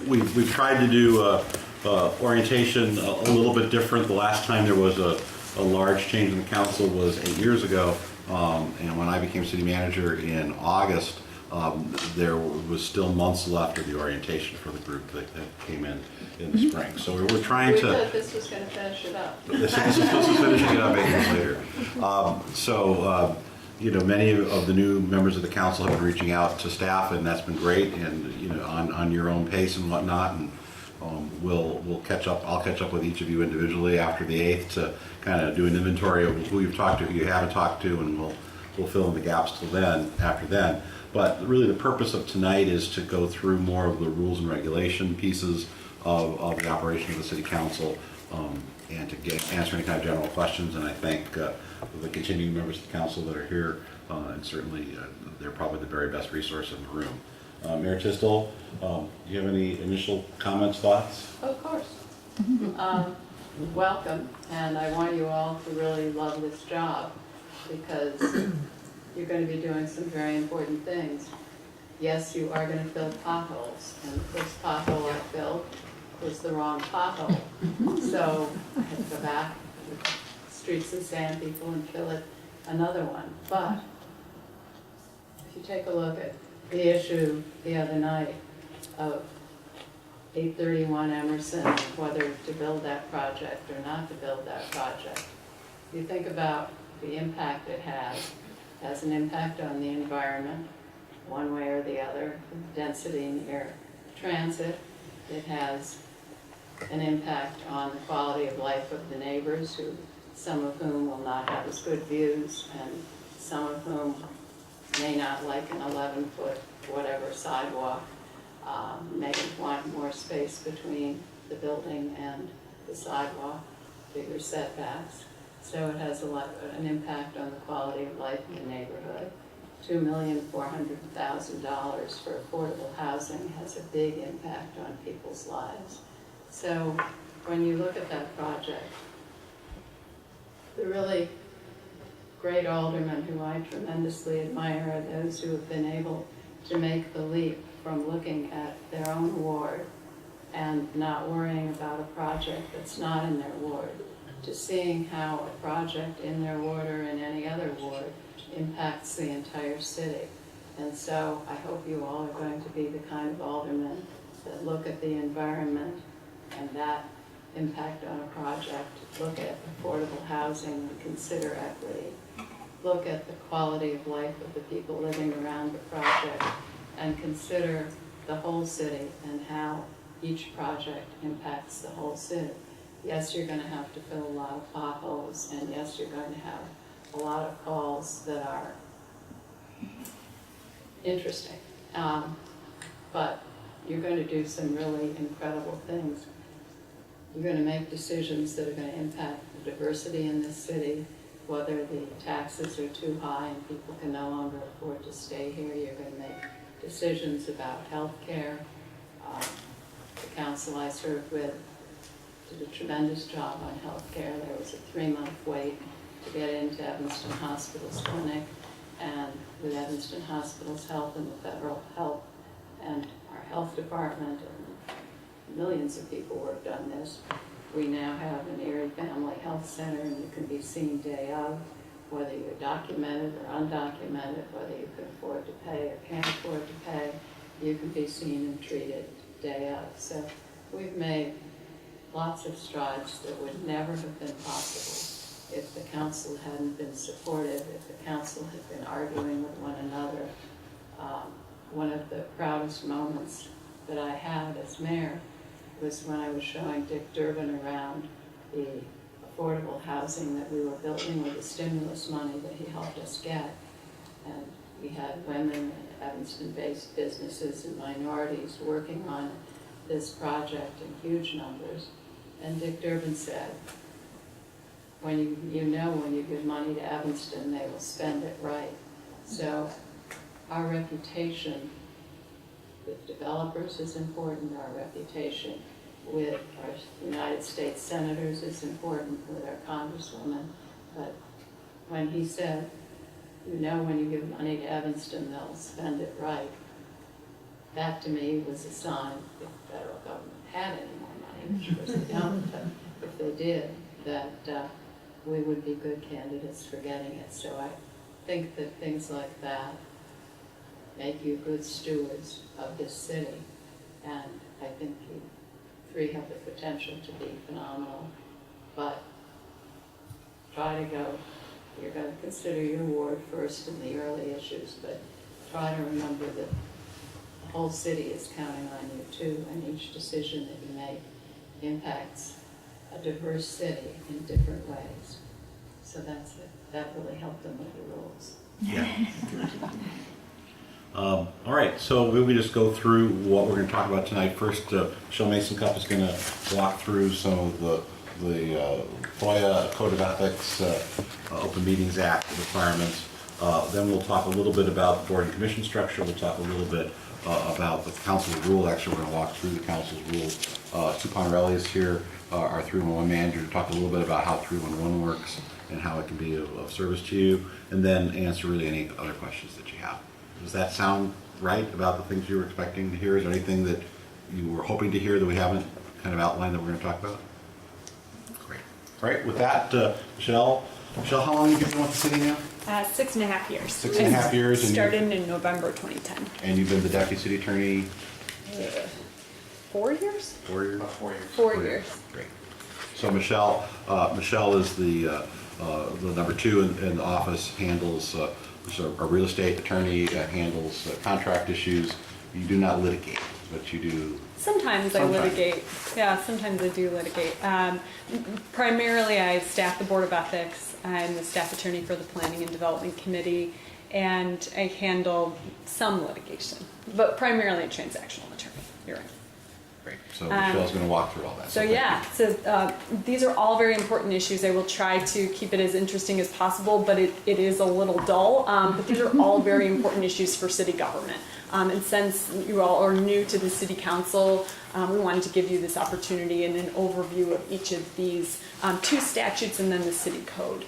We've tried to do orientation a little bit different. The last time there was a large change in the council was 8 years ago, and when I became city manager in August, there was still months left of the orientation for the group that came in the spring. So we're trying We to. thought this was going to finish it up. This is finishing it up 8 years later. You know, many of the new members of the council have been reaching out to staff, and that's been great, and, you know, on your own pace and whatnot, and we'll catch up. I'll catch up with each of you individually after the 8th to kind of do an inventory of who you've talked to, who you haven't talked to, and we'll fill in the gaps till then, after then. But really the purpose of tonight is to go through more of the rules and regulation pieces of the operation of the city council, and to answer any kind of general questions. And I thank the continuing members of the council that are here, and certainly they're probably the very best resource in the room. Mayor Tisdall, do you have any initial comments, thoughts? Of course. Welcome, and I want you all to really love this job because you're going to be doing some very important things. Yes, you are going to fill potholes, and the first pothole I filled was the wrong pothole. So I had to go back with streets and sand people and fill it another one. But if you take a look at the issue the other night of 831 Emerson, whether to build that project or not to build that project, you think about the impact it has an impact on the environment, one way or the other, density near transit. It has an impact on the quality of life of the neighbors, some of whom will not have as good views, and some of whom may not like an 11-foot whatever sidewalk, may want more space between the building and the sidewalk, bigger setbacks. So it has an impact on the quality of life in the neighborhood. $2,400,000 for affordable housing has a big impact on people's lives. So when you look at that project, the really great aldermen who I tremendously admire are those who have been able to make the leap from looking at their own ward and not worrying about a project that's not in their ward, to seeing how a project in their ward or in any other ward impacts the entire city. And so I hope you all are going to be the kind of aldermen that look at the environment and that impact on a project, look at affordable housing and consider equity, look at the quality of life of the people living around the project, and consider the whole city and how each project impacts the whole city. Yes, you're going to have to fill a lot of potholes, and yes, you're going to have a lot of calls that are interesting, but you're going to do some really incredible things. You're going to make decisions that are going to impact the diversity in this city, whether the taxes are too high and people can no longer afford to stay here. You're going to make decisions about health care. The council I served with did a tremendous job on health care. There was a 3-month wait to get into Evanston Hospital's clinic, and with Evanston Hospital's help and the federal help and our health department, and millions of people worked on this, we now have an Erie Family Health Center, and you can be seen day of, whether you're documented or undocumented, whether you can afford to pay or can't afford to pay, you can be seen and treated day of. So we've made lots of strides that would never have been possible if the council hadn't been supportive, if the council had been arguing with one another. One of the proudest moments that I had as mayor was when I was showing Dick Durbin around the affordable housing that we were building with the stimulus money that he helped us get. And we had women and Evanston-based businesses and minorities working on this project in huge numbers. And Dick Durbin said, when when you give money to Evanston, they will spend it right. So our reputation with developers is important, our reputation with our United States senators is important, with our congresswoman. But when he said, when you give money to Evanston, they'll spend it right, that to me was a sign if the federal government had any more money, which of course they don't, but if they did, that we would be good candidates for getting it. So I think that things like that make you good stewards of this city, and I think you three have the potential to be phenomenal, but try to go, you're going to consider your ward first in the early issues, but try to remember that the whole city is counting on you too, and each decision that you make impacts a diverse city in different ways. So that's it. That really helped them with the rules. Yeah. All right, so we just go through what we're going to talk about tonight. First, Michelle Mason-Cup is going to walk through some of the FOIA Code of Ethics, Open Meetings Act requirements. Then we'll talk a little bit about the board and commission structure. We'll talk a little bit about the council's rule. Actually, we're going to walk through the council's rule. Sue Ponarelli is here, our 311 manager, to talk a little bit about how 311 works and how it can be of service to you, and then answer really any other questions that you have. Does that sound right about the things you were expecting to hear? Is there anything that you were hoping to hear that we haven't kind of outlined that we're going to talk about? Great. All right, with that, Michelle, how long have you been with the city now? 6.5 years. 6.5 years. And started in November 2010. And you've been the deputy city attorney? 4 years? 4 years? About 4 years. 4 years. Great. So Michelle is the number two in the office, handles, so a real estate attorney, handles contract issues. You do not litigate, but you do. Sometimes I litigate. Yeah, sometimes I do litigate. Primarily, I staff the Board of Ethics. I'm the staff attorney for the Planning and Development Committee, and I handle some litigation, but primarily a transactional attorney. You're right. Great. So Michelle's going to walk through all that. So yeah, these are all very important issues. I will try to keep it as interesting as possible, but it is a little dull. But these are all very important issues for city government. And since you all are new to the city council, we wanted to give you this opportunity and an overview of each of these two statutes and then the city code.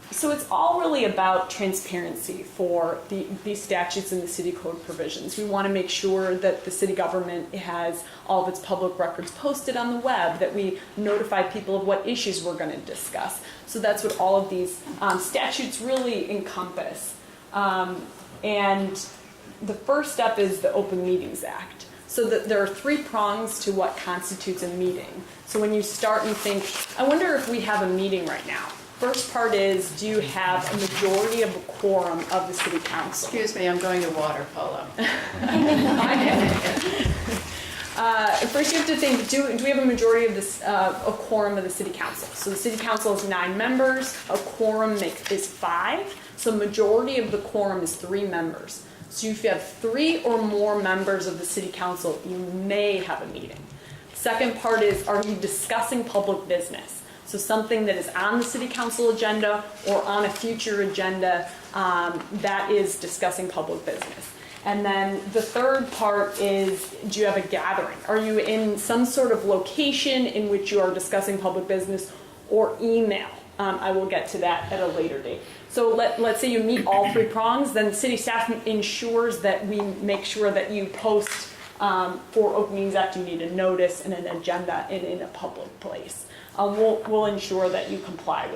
So it's all really about transparency for these statutes and the city code provisions. We want to make sure that the city government has all of its public records posted on the web, that we notify people of what issues we're going to discuss. So that's what all of these statutes really encompass. And the first step is the Open Meetings Act. So that there are 3 prongs to what constitutes a meeting. So when you start and think, I wonder if we have a meeting right now. First part is, do you have a majority of a quorum of the city council? Excuse me, I'm going to water polo. First you have to think, do we have a majority of this, a quorum of the city council? So the city council is 9 members, a quorum is 5, so majority of the quorum is 3 members. So if you have 3 or more members of the city council, you may have a meeting. Second part is, are you discussing public business? So something that is on the city council agenda or on a future agenda that is discussing public business. And then the third part is, do you have a gathering? Are you in some sort of location in which you are discussing public business, or email? I will get to that at a later date. So let's say you meet all 3 prongs, then the city staff ensures that we make sure that you post for Open Meetings Act, you need a notice and an agenda in a public place. We'll ensure that you comply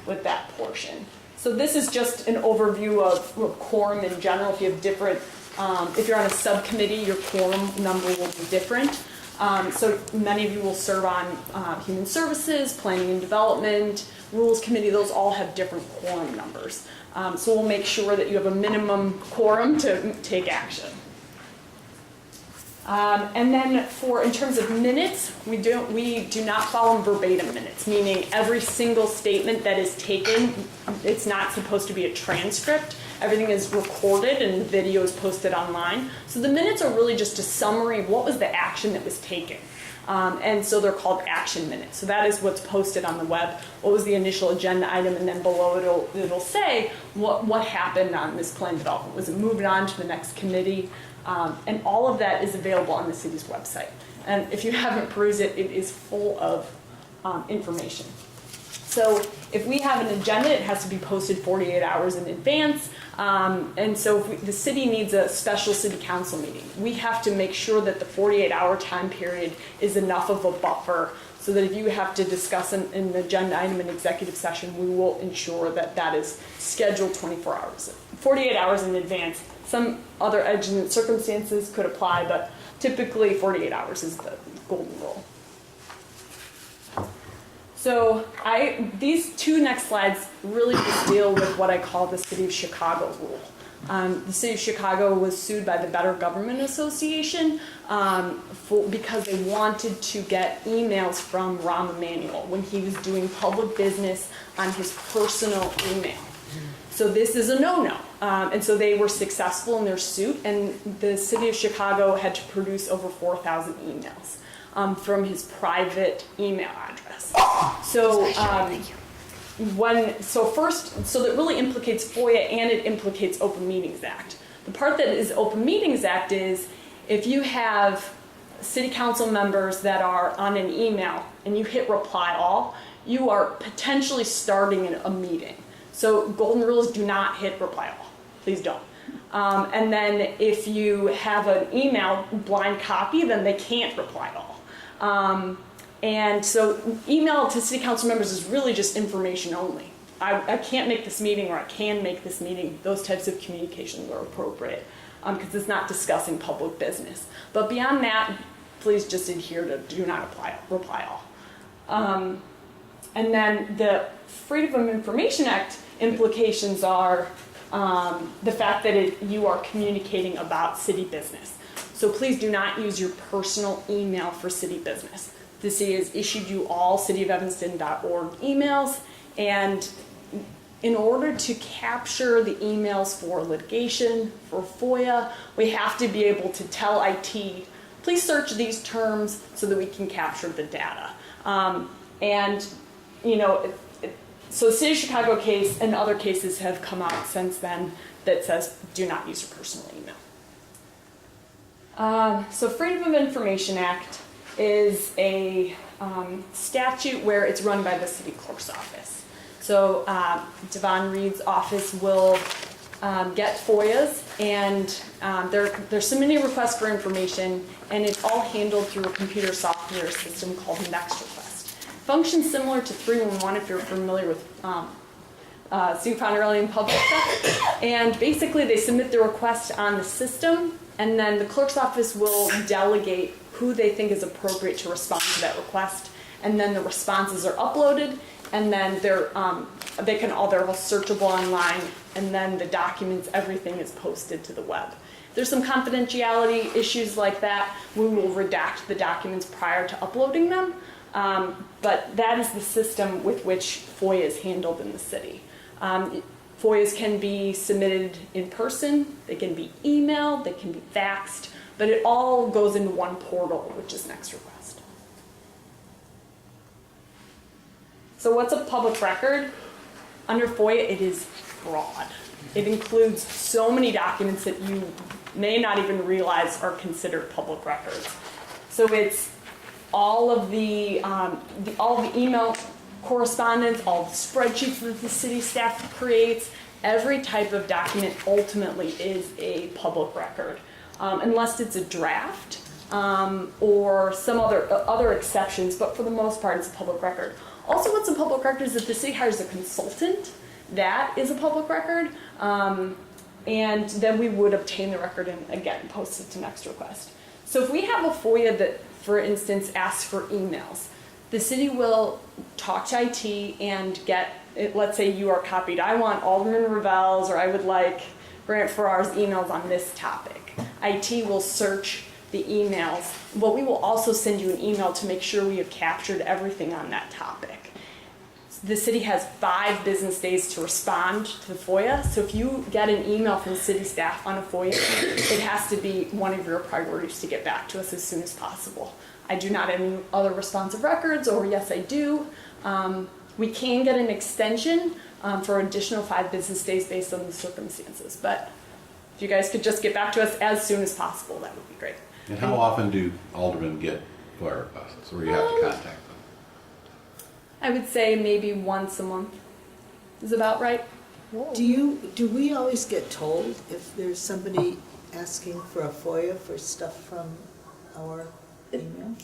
with that portion. So this is just an overview of quorum in general. If you have different, if you're on a subcommittee, your quorum number will be different. So many of you will serve on Human Services, Planning and Development, Rules Committee. Those all have different quorum numbers. So we'll make sure that you have a minimum quorum to take action. And then in terms of minutes, we do not follow verbatim minutes, meaning every single statement that is taken, it's not supposed to be a transcript. Everything is recorded and the video is posted online. So the minutes are really just a summary of what was the action that was taken. And so they're called action minutes. So that is what's posted on the web. What was the initial agenda item, and then below it'll say what happened on this plan development. Was it moved on to the next committee? And all of that is available on the city's website. And if you haven't perused it, it is full of information. So if we have an agenda, it has to be posted 48 hours in advance. And so if the city needs a special city council meeting, we have to make sure that the 48-hour time period is enough of a buffer so that if you have to discuss an agenda item in executive session, we will ensure that that is scheduled 24 hours, 48 hours in advance. Some other exigent circumstances could apply, but typically 48 hours is the golden rule. So these two next slides really just deal with what I call the City of Chicago rule. The City of Chicago was sued by the Better Government Association because they wanted to get emails from Rahm Emanuel when he was doing public business on his personal email. So this is a no-no. And so they were successful in their suit, and the City of Chicago had to produce over 4,000 emails from his private email address. So so that really implicates FOIA and it implicates Open Meetings Act. The part that is Open Meetings Act is if you have city council members that are on an email and you hit reply all, you are potentially starting a meeting. So golden rules, do not hit reply all. Please don't. And then if you have an email blind copy, then they can't reply all. And so email to city council members is really just information only. I can't make this meeting, or I can make this meeting. Those types of communications are appropriate because it's not discussing public business. But beyond that, please just adhere to do not reply all. And then the Freedom of Information Act implications are the fact that you are communicating about city business. So please do not use your personal email for city business. The city has issued you all cityofelvanston.org emails, and in order to capture the emails for litigation, for FOIA, we have to be able to tell IT, please search these terms so that we can capture the data. So the City of Chicago case and other cases have come out since then that says do not use your personal email. So Freedom of Information Act is a statute where it's run by the city clerk's office. So Devon Reed's office will get FOIAs, and they're submitting requests for information, and it's all handled through a computer software system called NextRequest. Functions similar to 311 if you're familiar with Sioux County Early and Public Stuff. And basically they submit the request on the system, and then the clerk's office will delegate who they think is appropriate to respond to that request, and then the responses are uploaded, and then they're all searchable online, and then the documents, everything is posted to the web. There's some confidentiality issues like that. We will redact the documents prior to uploading them, but that is the system with which FOIA is handled in the city. FOIAs can be submitted in person, they can be emailed, they can be faxed, but it all goes into one portal, which is NextRequest. So what's a public record? Under FOIA, it is broad. It includes so many documents that you may not even realize are considered public records. So it's all of the email correspondence, all the spreadsheets that the city staff creates. Every type of document ultimately is a public record, unless it's a draft or some other exceptions. But for the most part, it's a public record. Also, what's a public record is if the city hires a consultant. That is a public record, and then we would obtain the record and again post it to NextRequest. So if we have a FOIA that, for instance, asks for emails, the city will talk to IT and get it. Let's say you are copied. I want Alderman Revels, or I would like Grant Farrar's emails on this topic. IT will search the emails, but we will also send you an email to make sure we have captured everything on that topic. The city has 5 business days to respond to the FOIA, so if you get an email from city staff on a FOIA, it has to be one of your priorities to get back to us as soon as possible. I do not have any other responsive records, or yes, I do. We can get an extension for additional 5 business days based on the circumstances, but if you guys could just get back to us as soon as possible, that would be great. And how often do aldermen get FOIA requests, or you have to contact them? I would say maybe once a month is about right. Do we always get told if there's somebody asking for a FOIA for stuff from our email?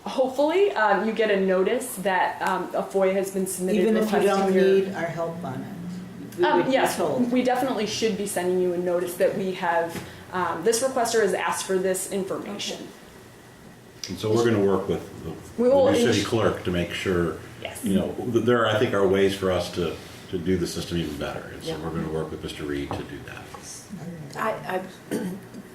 Hopefully, you get a notice that a FOIA has been submitted. Even if you don't requesting your- need our help on it? We would be Yes, told. we definitely should be sending you a notice that we have, this requester has asked for this information. And so we're gonna work with We the will new city ins- clerk to make sure, Yes. you know, there, I think, are ways for us to do the system even better. And so Yeah. we're gonna work with Mr. Reed to do that.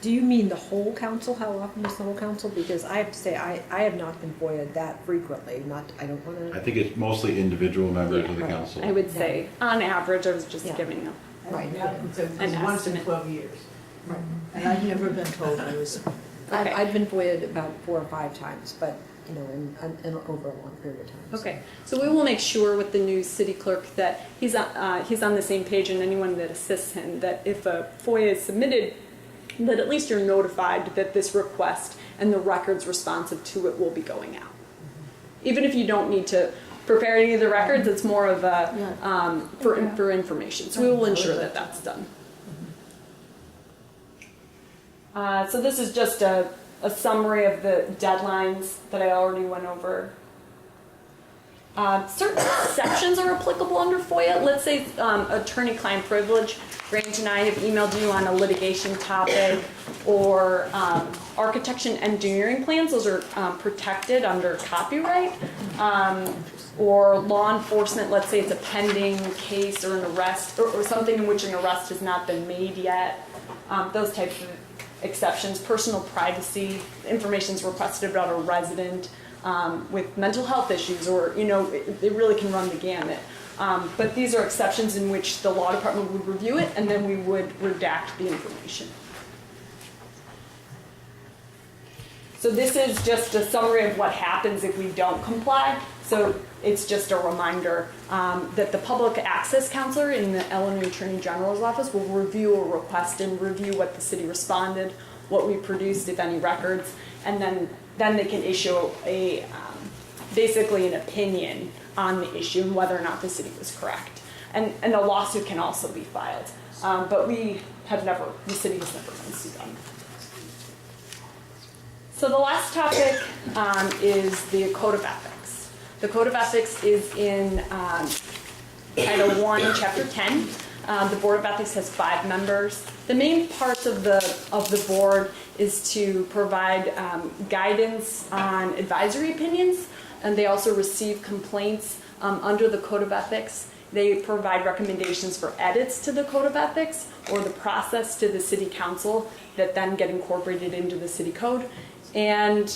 Do you mean the whole council? How often is the whole council? Because I have to say, I have not been FOIA'd that frequently, I don't I wanna, think it's mostly individual members of the right. council. I would say, on average, I was just Yeah. giving you. right. An Once in estimate. 12 years. And I've never been told I was, Okay. I've been FOIA'd about 4 or 5 times, but, you know, in over a long period of time. so. Okay, so we will make sure with the new city clerk that he's on the same page, and anyone that assists him, that if a FOIA is submitted, that at least you're notified that this request and the records responsive to it will be going out. Even if you don't need to prepare any of the records, it's more of a, for information, so we will ensure that that's done. So this is just a summary of the deadlines that I already went over. Certain exceptions are applicable under FOIA. Let's say attorney-client privilege. Grange and I have emailed you on a litigation topic, or architecture and engineering plans. Those are protected under copyright. Or law enforcement, let's say it's a pending case or an arrest, or something in which an arrest has not been made yet. Those types of exceptions. Personal privacy, information is requested about a resident with mental health issues, or, you know, it really can run the gamut. But these are exceptions in which the law department would review it, and then we would redact the information. So this is just a summary of what happens if we don't comply. So it's just a reminder that the public access counselor in the Illinois Attorney General's office will review a request and review what the city responded, what we produced, if any records, and then they can issue a basically an opinion on the issue and whether or not the city was correct. And a lawsuit can also be filed, but the city has never been sued on. So the last topic is the Code of Ethics. The Code of Ethics is in Title 1, Chapter 10. The Board of Ethics has 5 members. The main parts of the board is to provide guidance on advisory opinions, and they also receive complaints under the Code of Ethics. They provide recommendations for edits to the Code of Ethics or the process to the City Council that then get incorporated into the City Code. And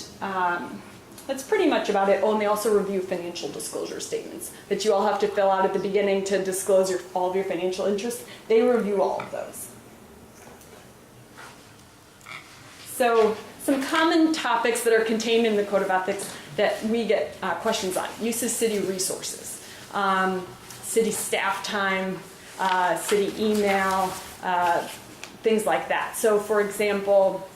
that's pretty much about it. Oh, and they also review financial disclosure statements that you all have to fill out at the beginning to disclose all of your financial interests. They review all of those. So some common topics that are contained in the Code of Ethics that we get questions on: use of city resources, city staff time, city email, things like that. So for example,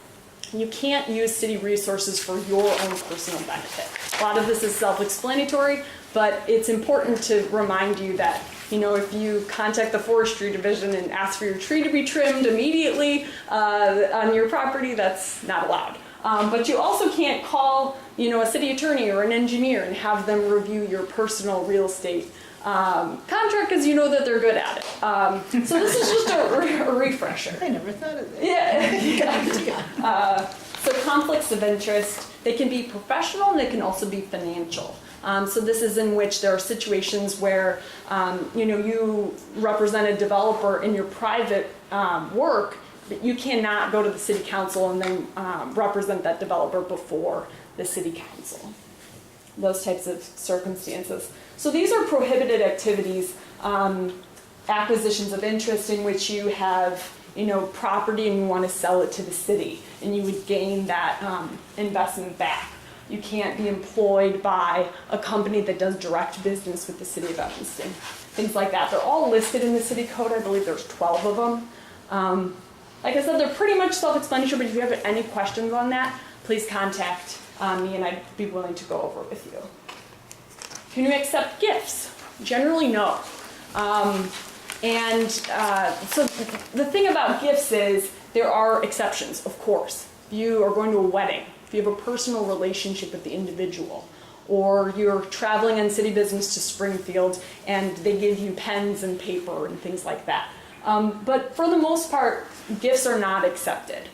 you can't use city resources for your own personal benefit. A lot of this is self-explanatory, but it's important to remind you that, you know, if you contact the forestry division and ask for your tree to be trimmed immediately on your property, that's not allowed. But you also can't call, you know, a city attorney or an engineer and have them review your personal real estate contract, because you know that they're good at it. So this is just a refresher. I never thought of that. Yeah. So conflicts of interest, they can be professional and they can also be financial. So this is in which there are situations where, you know, you represent a developer in your private work, but you cannot go to the city council and then represent that developer before the city council. Those types of circumstances. So these are prohibited activities, acquisitions of interest in which you have, you know, property and you want to sell it to the city, and you would gain that investment back. You can't be employed by a company that does direct business with the city of Evanston. Things like that. They're all listed in the city code. I believe there's 12 of them. Like I said, they're pretty much self-explanatory, but if you have any questions on that, please contact me and I'd be willing to go over with you. Can you accept gifts? Generally, no. So the thing about gifts is there are exceptions, of course. If you are going to a wedding, if you have a personal relationship with the individual, or you're traveling on city business to Springfield and they give you pens and paper and things like that. But for the most part, gifts are not accepted.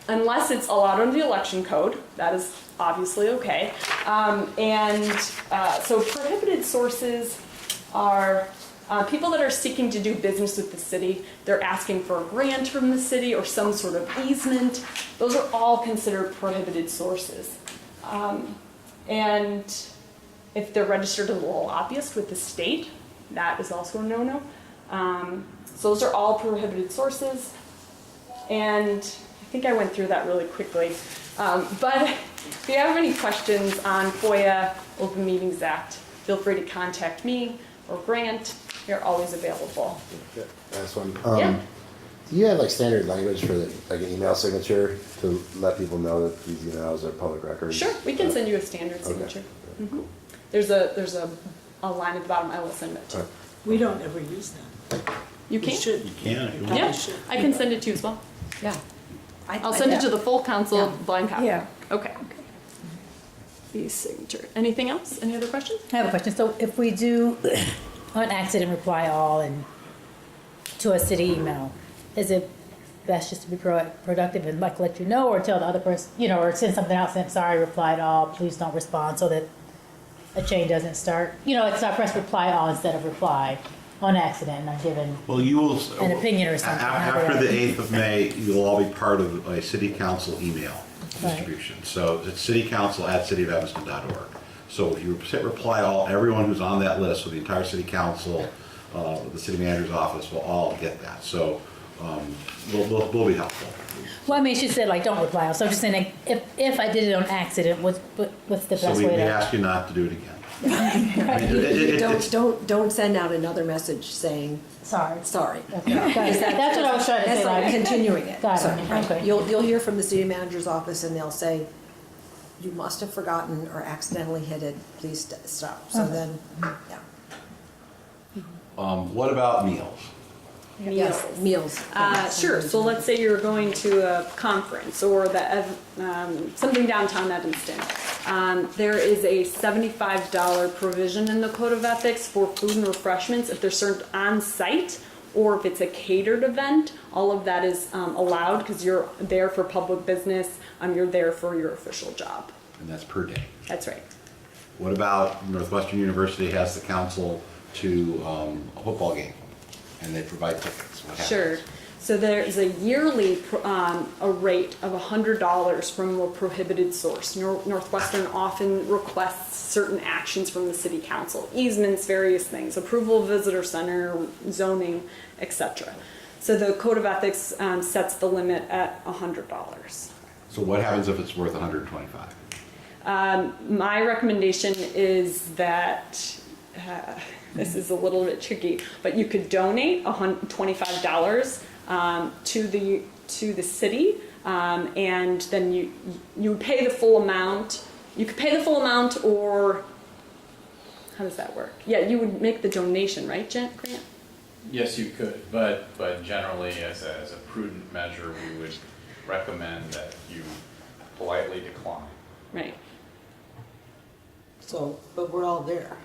Unless it's allowed under the election code, that is obviously okay. So prohibited sources are people that are seeking to do business with the city. They're asking for a grant from the city or some sort of easement. Those are all considered prohibited sources. And if they're registered as a lobbyist with the state, that is also a no-no. So those are all prohibited sources. And I think I went through that really quickly. But if you have any questions on FOIA, Open Meetings Act, feel free to contact me or Grant. You're always available. Last one. Yeah. Do you have like standard language for like an email signature to let people know that these emails are public records? Sure, we can send you a standard Okay. signature. Mhm. There's a line at the bottom. I will send it to you. We don't ever use that. You We can? should. You can if you want. Yeah, should. I can send it to you as well. Yeah. I'll send it to the full council, Yeah. blind copy. Yeah. Okay. The signature. Anything else? Any other questions? I have a question. So if we do an accident reply all and to a city email, is it best just to be productive and like let you know, or tell the other person, or send something out saying, sorry, replied all, please don't respond, so that a chain doesn't start? It's not press reply all instead of reply on accident, and I'm given Well, you will. an opinion or something. After the 8th of May, you'll all be part of a city council email Right. distribution. So it's citycouncil@cityofevanston.org. So if you hit reply all, everyone who's on that list, so the entire city council, the city manager's office will all get that. So we'll be helpful. Well, I mean, she said like don't reply all, so I'm just saying like, if I did it on accident, what's the So best we way to? ask you not to do it again. I mean, it's- Don't send out another message saying, Sorry. sorry. Okay. That's what I was trying to That's say. like like- continuing it. Got it. So, right. Okay. You'll hear from the city manager's office and they'll say, you must have forgotten or accidentally hit it, please stop. So then, yeah. what about meals? Yes, meals. Sure. So let's say you're going to a conference or something downtown Evanston. There is a $75 provision in the Code of Ethics for food and refreshments if they're served on site, or if it's a catered event. All of that is allowed because you're there for public business. You're there for your official job. And that's per day. That's right. What about Northwestern University has the council to a football game, and they provide tickets? What happens? Sure. So there's a yearly a rate of $100 from a prohibited source. Northwestern often requests certain actions from the city council, easements, various things, approval of visitor center, zoning, etc. So the Code of Ethics sets the limit at $100. So what happens if it's worth 125? My recommendation is that this is a little bit tricky, but you could donate $25 to the city, and then you would pay the full amount. You could pay the full amount, or how does that work? Yeah, you would make the donation, right, Grant? Yes, you could, but generally, as a prudent measure, we would recommend that you politely decline. Right. So, but we're all there.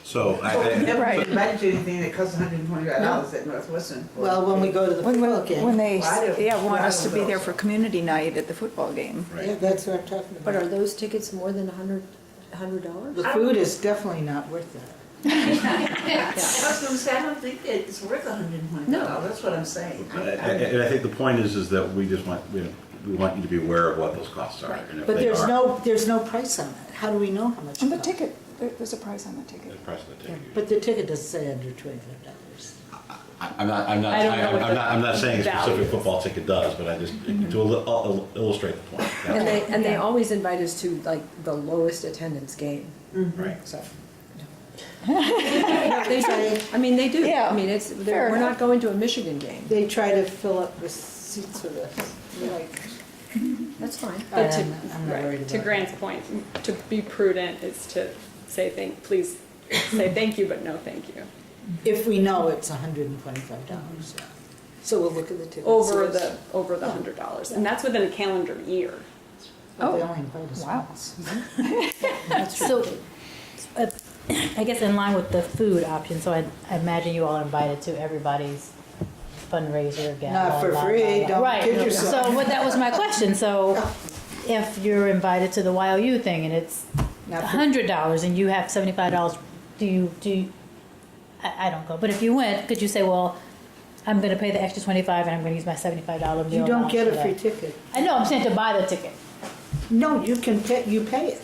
So We never Right. invited to anything that costs $125 at Northwestern. Well, when we go to the football game. When they, Well, I don't- want us to be I don't there know. for community night at the football game. Yeah, that's what I'm talking But about. are those tickets more than $100? The food is definitely not worth that. I was gonna say, I don't think that it's worth $120, that's what I'm saying. and I think the point is that we just want, we want you to be aware of what those costs are. And if But they there's are, no price on it. How do we know how much On it the costs? ticket, there's a price on the ticket. the price of the ticket. But the ticket doesn't say under $25. I'm not I don't know what the I'm not saying a value specific is. football ticket does, but I just, to illustrate the point. And That's they always invite us to like the lowest attendance game, all. Right. so. No, they do. I mean, they do. Yeah, I mean, fair we're enough. not going to a Michigan game. They try to fill up the seats with us. Like, That's fine. But I'm not worried to about Grant's point, to be prudent is to please say thank you, but no thank you. If we know it's $125, so we'll look at the ticket Over sales. the $100, and that's within a calendar year. But they only invite us Wow. once. So, I guess in line with the food option, so I imagine you all are invited to everybody's fundraiser, gala. Not for blah, free, blah, blah. don't Right. kid yourself. So, but that was my question, so if you're invited to the YOU thing and it's Not for- $100 and you have $75, do you, I don't go, but if you went, could you say, well, I'm gonna pay the extra 25 and I'm gonna use my $75 meal You don't allowance get for a free that? ticket. I know, I'm saying to buy the ticket. No, you can pay, you pay it.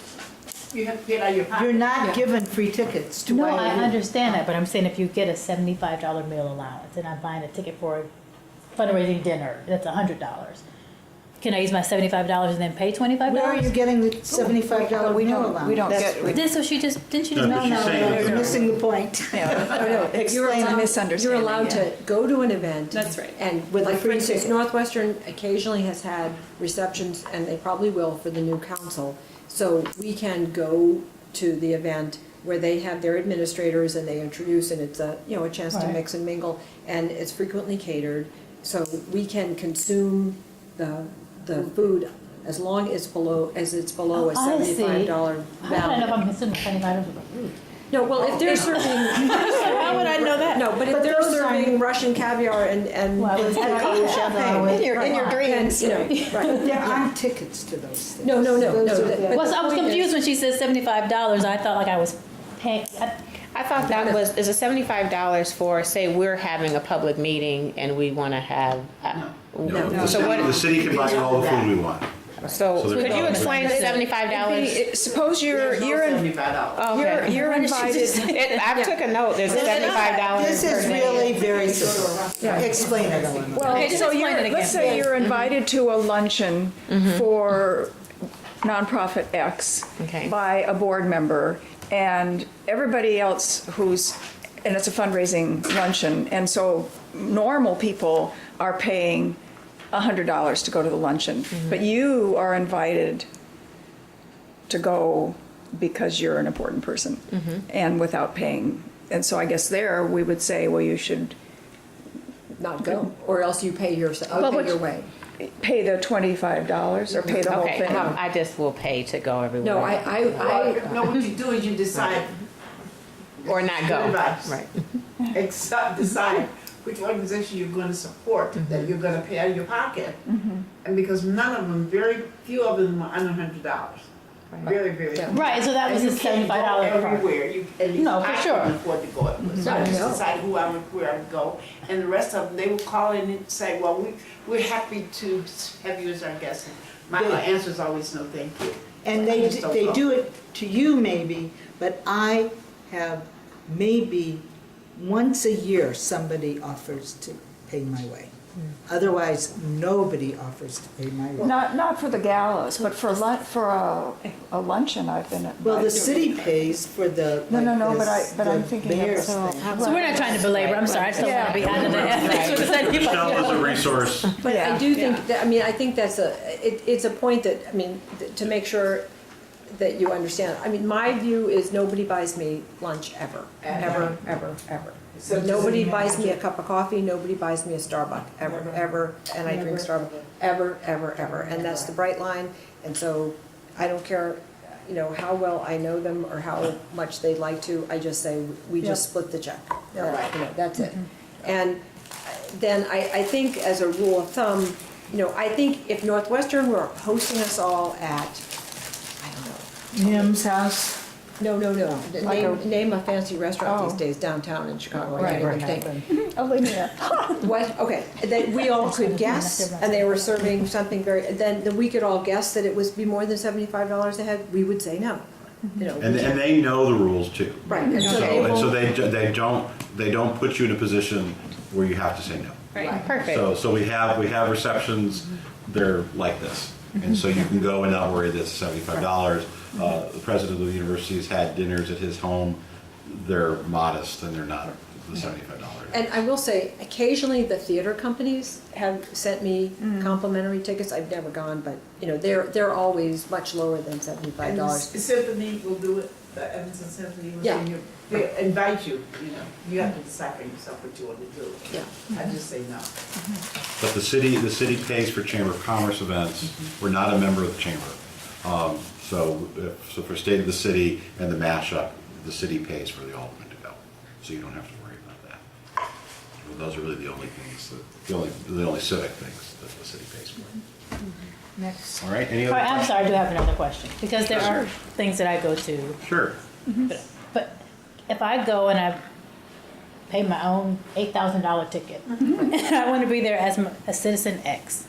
You have to pay it out of your pocket. You're not given free tickets to No, YOU. I understand that, but I'm saying if you get a $75 meal allowance and I'm buying a ticket for a fundraising dinner, that's $100. Can I use my $75 and then pay $25? Where are you getting the $75 We meal don't, allowance? we don't get, This, so she just, didn't she just? No, but she's saying- You're missing the point. yeah. Oh, no, you're Explain It's a allowed, misunderstanding, you're allowed yeah. to go to an event. That's right. And With a like, for free instance, ticket. Northwestern occasionally has had receptions, and they probably will for the new council. So we can go to the event where they have their administrators and they introduce, and it's a, a chance to Right. mix and mingle, and it's frequently catered. So we can consume the food as long as it's below a Oh, I see. $75 How would I know if value. I'm consuming $75 of food? No, well, if they're serving. How would I know that? No, but if But they're those serving Russian caviar and Well, I would have to eat that, champagne. though. In your dreams. Right. There aren't tickets to those things. No. Those are that- the- but Well, the I was point is- confused when she said $75. I thought like I was paying, I thought that was, is a $75 for, say, we're having a public meeting and we want to have, No, the So city, what- the city can buy all the food we want. so So could they're- you explain the $75? Suppose There's no $75. Okay. you're invited, I took a note, there's a $75 This per is day. really very simple. Explain it, Eleanor. well, Okay, just so explain it again. let's say you're invited to a luncheon for nonprofit X Okay. by a board member, and everybody else and it's a fundraising luncheon, and so normal people are paying $100 to go to the luncheon, but you are invited to go because you're an important person and without paying. And so I guess there we would say, well, you should Not go, or else you pay your way. pay the $25 or pay the whole Okay, thing. I just will pay to go everywhere. No, I, No, what you do is you decide, Or not go. Good advice. Right. decide which organization you're going to support, that you're going to pay out of your pocket. And because none of them, very few of them are under $100. Very, very few. right, so that was And his you can't go $75 part. everywhere. You, at least No, for I sure. couldn't afford to go everywhere. So I just decided where I would go. And the rest of them, they would call in and say, well, we're happy to have you as our guest. My answer is always no, thank you. And I they, just don't they go. do it to you maybe, but I have maybe once a year somebody offers to pay my way. Otherwise, nobody offers to pay my way. Not for the galas, but for a luncheon I've been at. Well, the city pays for the, No, like but the I'm thinking of mayor's so- thing. So we're not trying to belabor, I'm sorry, I just don't want to be Yeah. out of the ethics with the Michelle is a resource. but I Yeah. do think, that I think that's it's a point that, to make sure that you understand. My view is nobody buys me lunch ever. Except Nobody just- buys me a cup of coffee, nobody buys me a Starbucks, ever, and I drink Starbucks, ever, and that's the bright line, and so I don't care, how well I know them or how much they'd like to, I just say, we just split the check. That's it. And then I think as a rule of thumb, I think if Northwestern were hosting us all at, I don't know, Nim's house. no. Like Name a fancy restaurant these Oh. days downtown in Chicago. I Right, can't even think. Oh, Lydia. What, okay, then we all could guess, and they were serving something then we could all guess that it would be more than $75 a head, we would say no. And they know the rules too. Right, and so So, they and so will, they don't put you in a position where you have to say no. Right. Perfect. So we have receptions, they're like this. And so you can go and not worry that it's $75. The president of the university has had dinners at his home. They're modest and they're not the $75. and I will say, occasionally the theater companies have sent me complimentary tickets, I've never gone, but, they're always much lower than And $75. Symphony will do it. the Evanston Symphony was Yeah. in your, they invite you, you have to decide for yourself what you want to do. Yeah. I just say no. But the city pays for Chamber of Commerce events. We're not a member of the chamber. So for State of the City and the mashup, the city pays for the alderman to go. So you don't have to worry about that. Well, those are really the only things, the only civic things that the city pays for. Next. All right, any All other right, I'm questions? sorry, I do have another question, because there Sure. are things that I go to, Sure. but if I go and I pay my own $8,000 ticket, and I want to be there as a citizen X,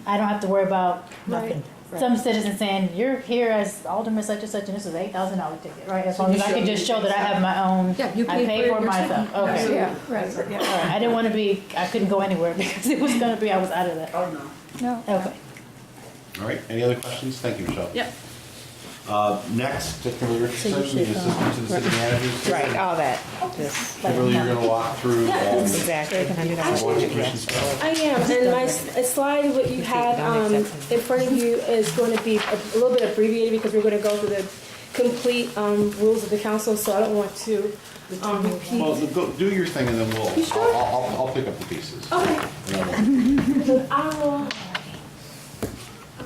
I don't have to worry about nothing. Some citizen saying, you're here as Alderman such and such, and this is an $8,000 ticket, right? As long as I can just show that I have my own, Yeah, you I pay pay for for it myself, yourself. okay. Yeah, right, All right, I didn't want to be, I couldn't go anywhere because it was gonna be, I was out of that. Oh, no. No. Okay. All right, any other questions? Thank you, Michelle. Yep. Next, Kimberly Richardson, So you the should, assistant to the city manager. Right, all that, just, Kimberly, you're gonna walk through, exactly. boards and commissions stuff. I am, and my slide, what you had in front of you is going to be a little bit abbreviated because we're going to go through the complete rules of the council, so I don't want to repeat. Well, go, do your thing and then You sure? I'll pick up the pieces. Okay, And then we'll- I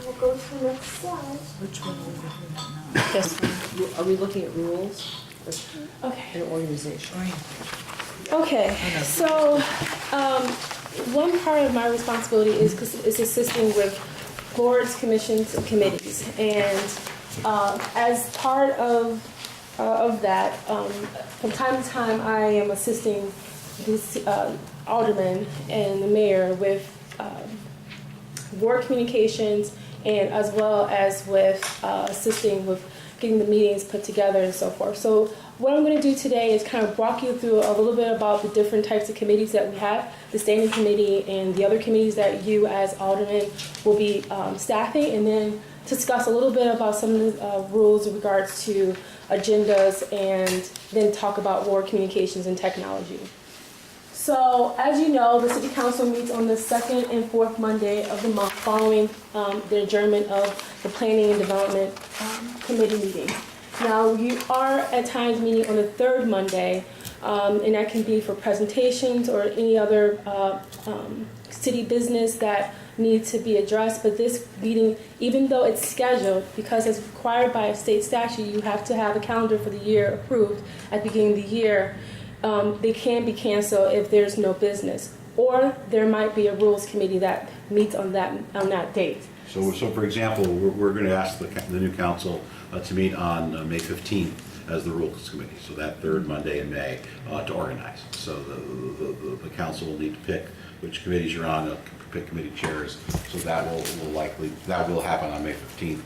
will go to the next slide. Which one are we looking at now? Are we looking at rules Okay. and organization? Okay, so one part of my responsibility is assisting with boards, commissions, and committees. And as part of that, from time to time, I am assisting the alderman and the mayor with board communications, and as well as with assisting with getting the meetings put together and so forth. So what I'm going to do today is kind of walk you through a little bit about the different types of committees that we have, the standing committee and the other committees that you as aldermen will be staffing, and then discuss a little bit about some of the rules in regards to agendas, and then talk about board communications and technology. So, as you know, the City Council meets on the second and fourth Monday of the month following the adjournment of the Planning and Development Committee meeting. Now, you are at times meeting on the third Monday, and that can be for presentations or any other city business that needs to be addressed. But this meeting, even though it's scheduled, because it's required by a state statute, you have to have a calendar for the year approved at the beginning of the year. They can be canceled if there's no business, or there might be a rules committee that meets on that date. So for example, we're going to ask the new council to meet on May 15th as the Rules Committee, so that third Monday in May, to organize. So the council will need to pick which committees you're on, pick committee chairs, so that will happen on May 15th.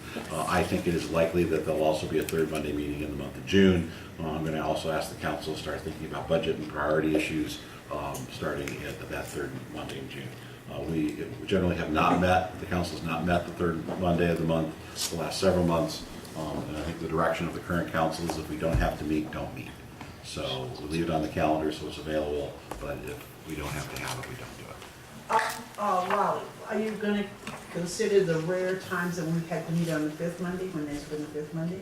I think it is likely that there'll also be a third Monday meeting in the month of June. I'm going to also ask the council to start thinking about budget and priority issues starting at that third Monday in June. We generally have not met, the council has not met the third Monday of the month the last several months. And I think the direction of the current council is if we don't have to meet, don't meet. So we'll leave it on the calendar so it's available, but if we don't have to have it, we don't do it. Wow, are you gonna consider the rare times that we've had to meet on the fifth Monday, when there's been a fifth Monday?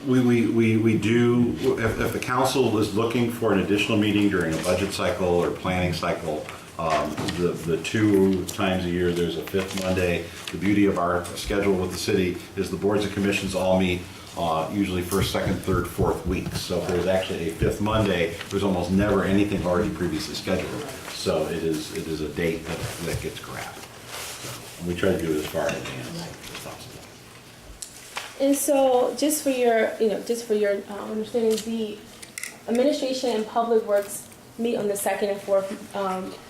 We do, if the council is looking for an additional meeting during a budget cycle or planning cycle, the 2 times a year there's a fifth Monday. The beauty of our schedule with the city is the boards and commissions all meet usually first, second, third, fourth weeks. So if there's actually a fifth Monday, there's almost never anything already previously scheduled. So it is a date that gets grabbed. So, and we try to do it as far in advance as possible. And so, just for your understanding, the administration and public works meet on the second and fourth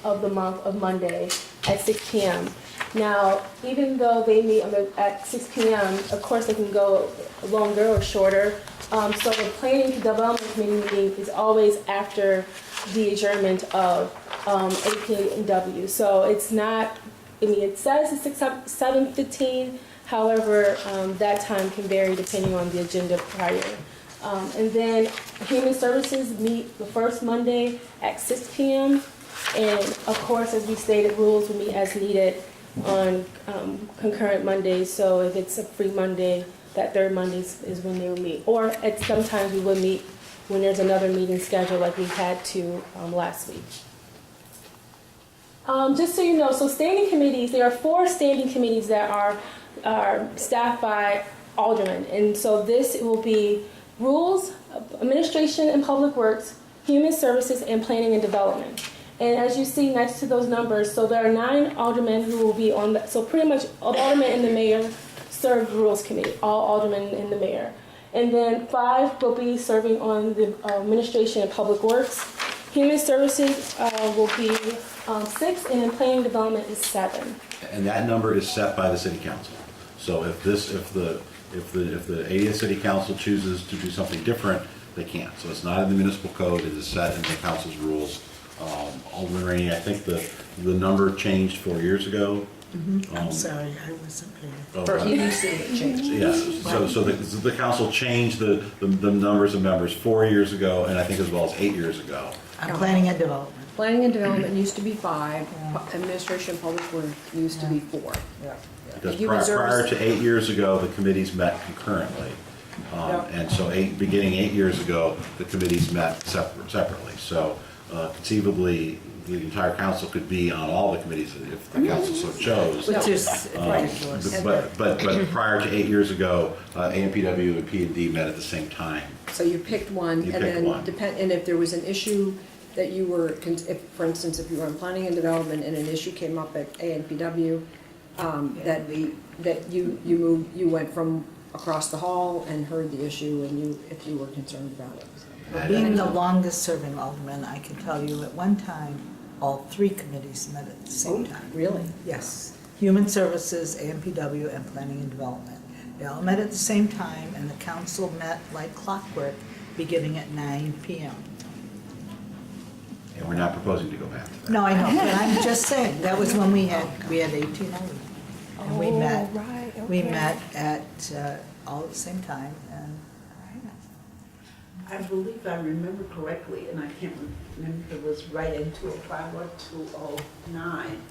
of the month of Monday at 6 p.m. Now, even though they meet at 6 p.m., of course they can go longer or shorter. So the Planning and Development Committee meeting is always after the adjournment of APW. So it's not, it says it's 7:15. However, that time can vary depending on the agenda prior. And then Human Services meet the first Monday at 6 p.m. And of course, as we stated, rules will meet as needed on concurrent Mondays. So if it's a free Monday, that third Mondays is when they will meet. Or at sometimes we will meet when there's another meeting scheduled like we had to last week. Just so you know, so standing committees, there are 4 standing committees that are staffed by aldermen. And so this will be Rules, Administration and Public Works, Human Services, and Planning and Development. And as you see next to those numbers, so there are 9 aldermen who will be on that. So pretty much all aldermen and the mayor serve the Rules Committee, all aldermen and the mayor. And then 5 will be serving on the Administration and Public Works. Human Services will be 6, and then Planning and Development is 7. And that number is set by the city council. So if the 80th city council chooses to do something different, they can't. So it's not in the municipal code, it is set in the council's rules. Alderman Rainey, I think the number changed 4 years ago. I'm sorry, I wasn't there. For each city it changed. Yeah, so the council changed the numbers of members 4 years ago, and I think as well as 8 years ago. I'm planning and development. Planning and Development used to be 5, Administration and Public Works used to be 4. Because Human prior Services- to 8 years ago, the committees met concurrently. And so beginning 8 years ago, the committees met separately. So conceivably, the entire council could be on all the committees if the council so chose. Which is But prior to 8 years ago, AMPW and P&D met at the same time. So you picked one, You and picked then one. and if there was an issue that you were, if, for instance, if you were in Planning and Development and an issue came up at ANPW, that you went from across the hall and heard the issue, and if you were concerned about it. Being the longest serving alderman, I can tell you at one time, all 3 committees met at the same time. Really? Yes. Human Services, AMPW, and Planning and Development. They all met at the same time, and the council met like clockwork, beginning at 9 p.m. And we're not proposing to go back to that. No, I know, but I'm just saying, that was when we had 18 aldermen. And we met, right, we okay. met at, all at the same time, and I believe I remember correctly, and I can't remember if it was right in 205 or 209,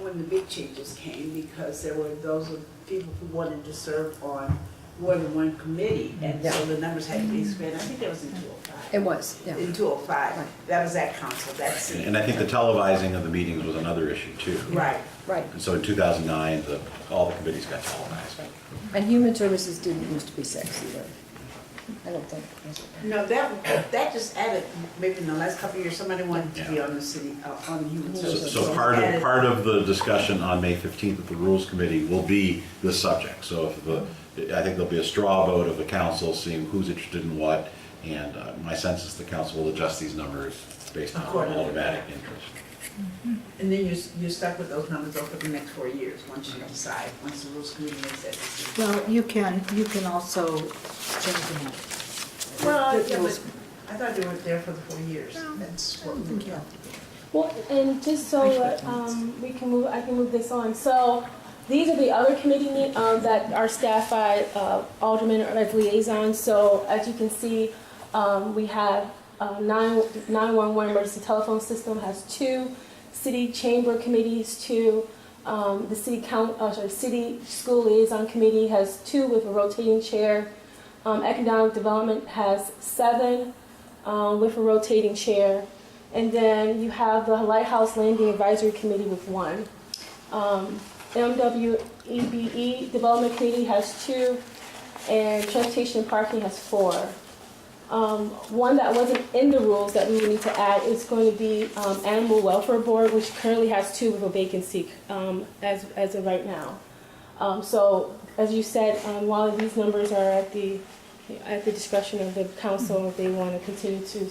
when the big changes came, because there were those of people who wanted to serve on more than one committee, and so the numbers had to be expanded. I think that was in 205. It was, yeah. In 205, that was that council, that seat. And I think the televising of the meetings was another issue too. Right. Right. And so in 2009, all the committees got televised. And Human Services didn't used to be 6 either. I don't think. No, that just added, maybe in the last couple of years, somebody wanted to be on the city, on the human services. So part of the discussion on May 15th at the Rules Committee will be this subject. So I think there'll be a straw vote of the council seeing who's interested in what, and my sense is the council will adjust these numbers based on automatic interest. And then you're stuck with those numbers over the next 4 years, once you decide, once the Rules Committee makes that decision. well, you can also change them up. Well, yeah, but I thought they were there for the 4 years. That's what we Yeah. Well, and just so that we can move, I can move this on. So these are the other committee that are staffed by aldermen or as liaisons. So as you can see, we have 911 emergency telephone system has 2, city chamber committees 2, the city school liaison committee has 2 with a rotating chair. Economic development has 7 with a rotating chair. And then you have the Lighthouse Landing Advisory Committee with 1. MWEBE Development Committee has 2, and Transportation and Parking has 4. One that wasn't in the rules that we would need to add is going to be Animal Welfare Board, which currently has 2 with a vacancy as of right now. So as you said, while these numbers are at the discretion of the council, if they want to continue to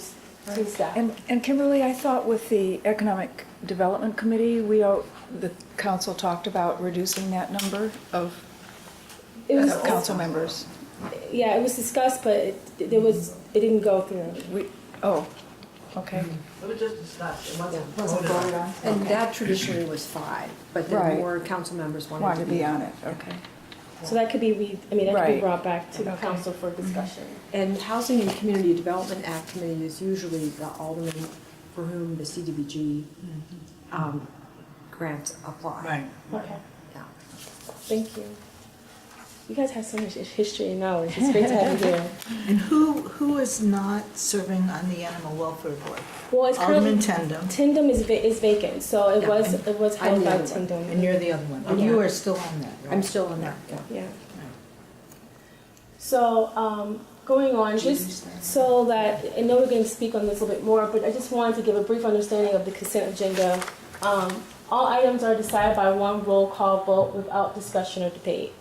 staff. And Kimberly, I thought with the Economic Development Committee, the council talked about reducing that number of council members. Yeah, it was discussed, but it didn't go through. Okay. It was just discussed, it wasn't Wasn't voted on. And that traditionally was 5, but then Right. more council members wanted Wanted to be on it, okay. So that could be that could be Right. brought back to the Okay. council for discussion. And Housing and Community Development Act Committee is usually the alderman for whom the CDBG grants apply. Right. Okay, Yeah. thank you. You guys have so much history and knowledge. It's great to have you here. And who is not serving on the Animal Welfare Board? Well, it's currently, Alderman Tindem. Tindem is vacant, so it was I'm held the by other one. Tindem. And you're the other one. And you are still on that, right? I'm still on that, yeah. Yeah. So, going on, just so that, I know we're going to speak on this a little bit more, but I just wanted to give a brief understanding of the consent agenda. All items are decided by one roll call vote without discussion or debate.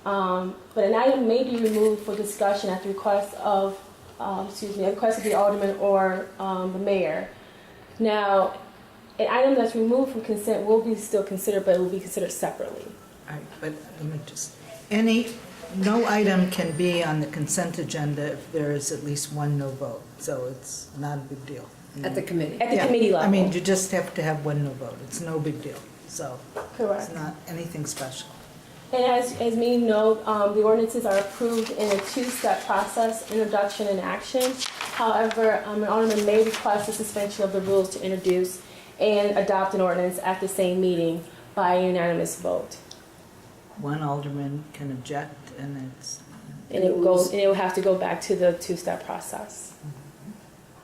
But an item may be removed for discussion at the request of, the alderman or the mayor. Now, an item that's removed from consent will be still considered, but it will be considered separately. All right, but let me just, no item can be on the consent agenda if there is at least one no vote, so it's not a big deal. At the committee. At the Yeah, committee level. I mean, you just have to have one no vote, it's no big deal, so Correct. it's not anything special. And as many know, the ordinances are approved in a two-step process, introduction and action. However, an alderman may request a suspension of the rules to introduce and adopt an ordinance at the same meeting by a unanimous vote. One alderman can object, and it's, And it will have to go back to the two-step process.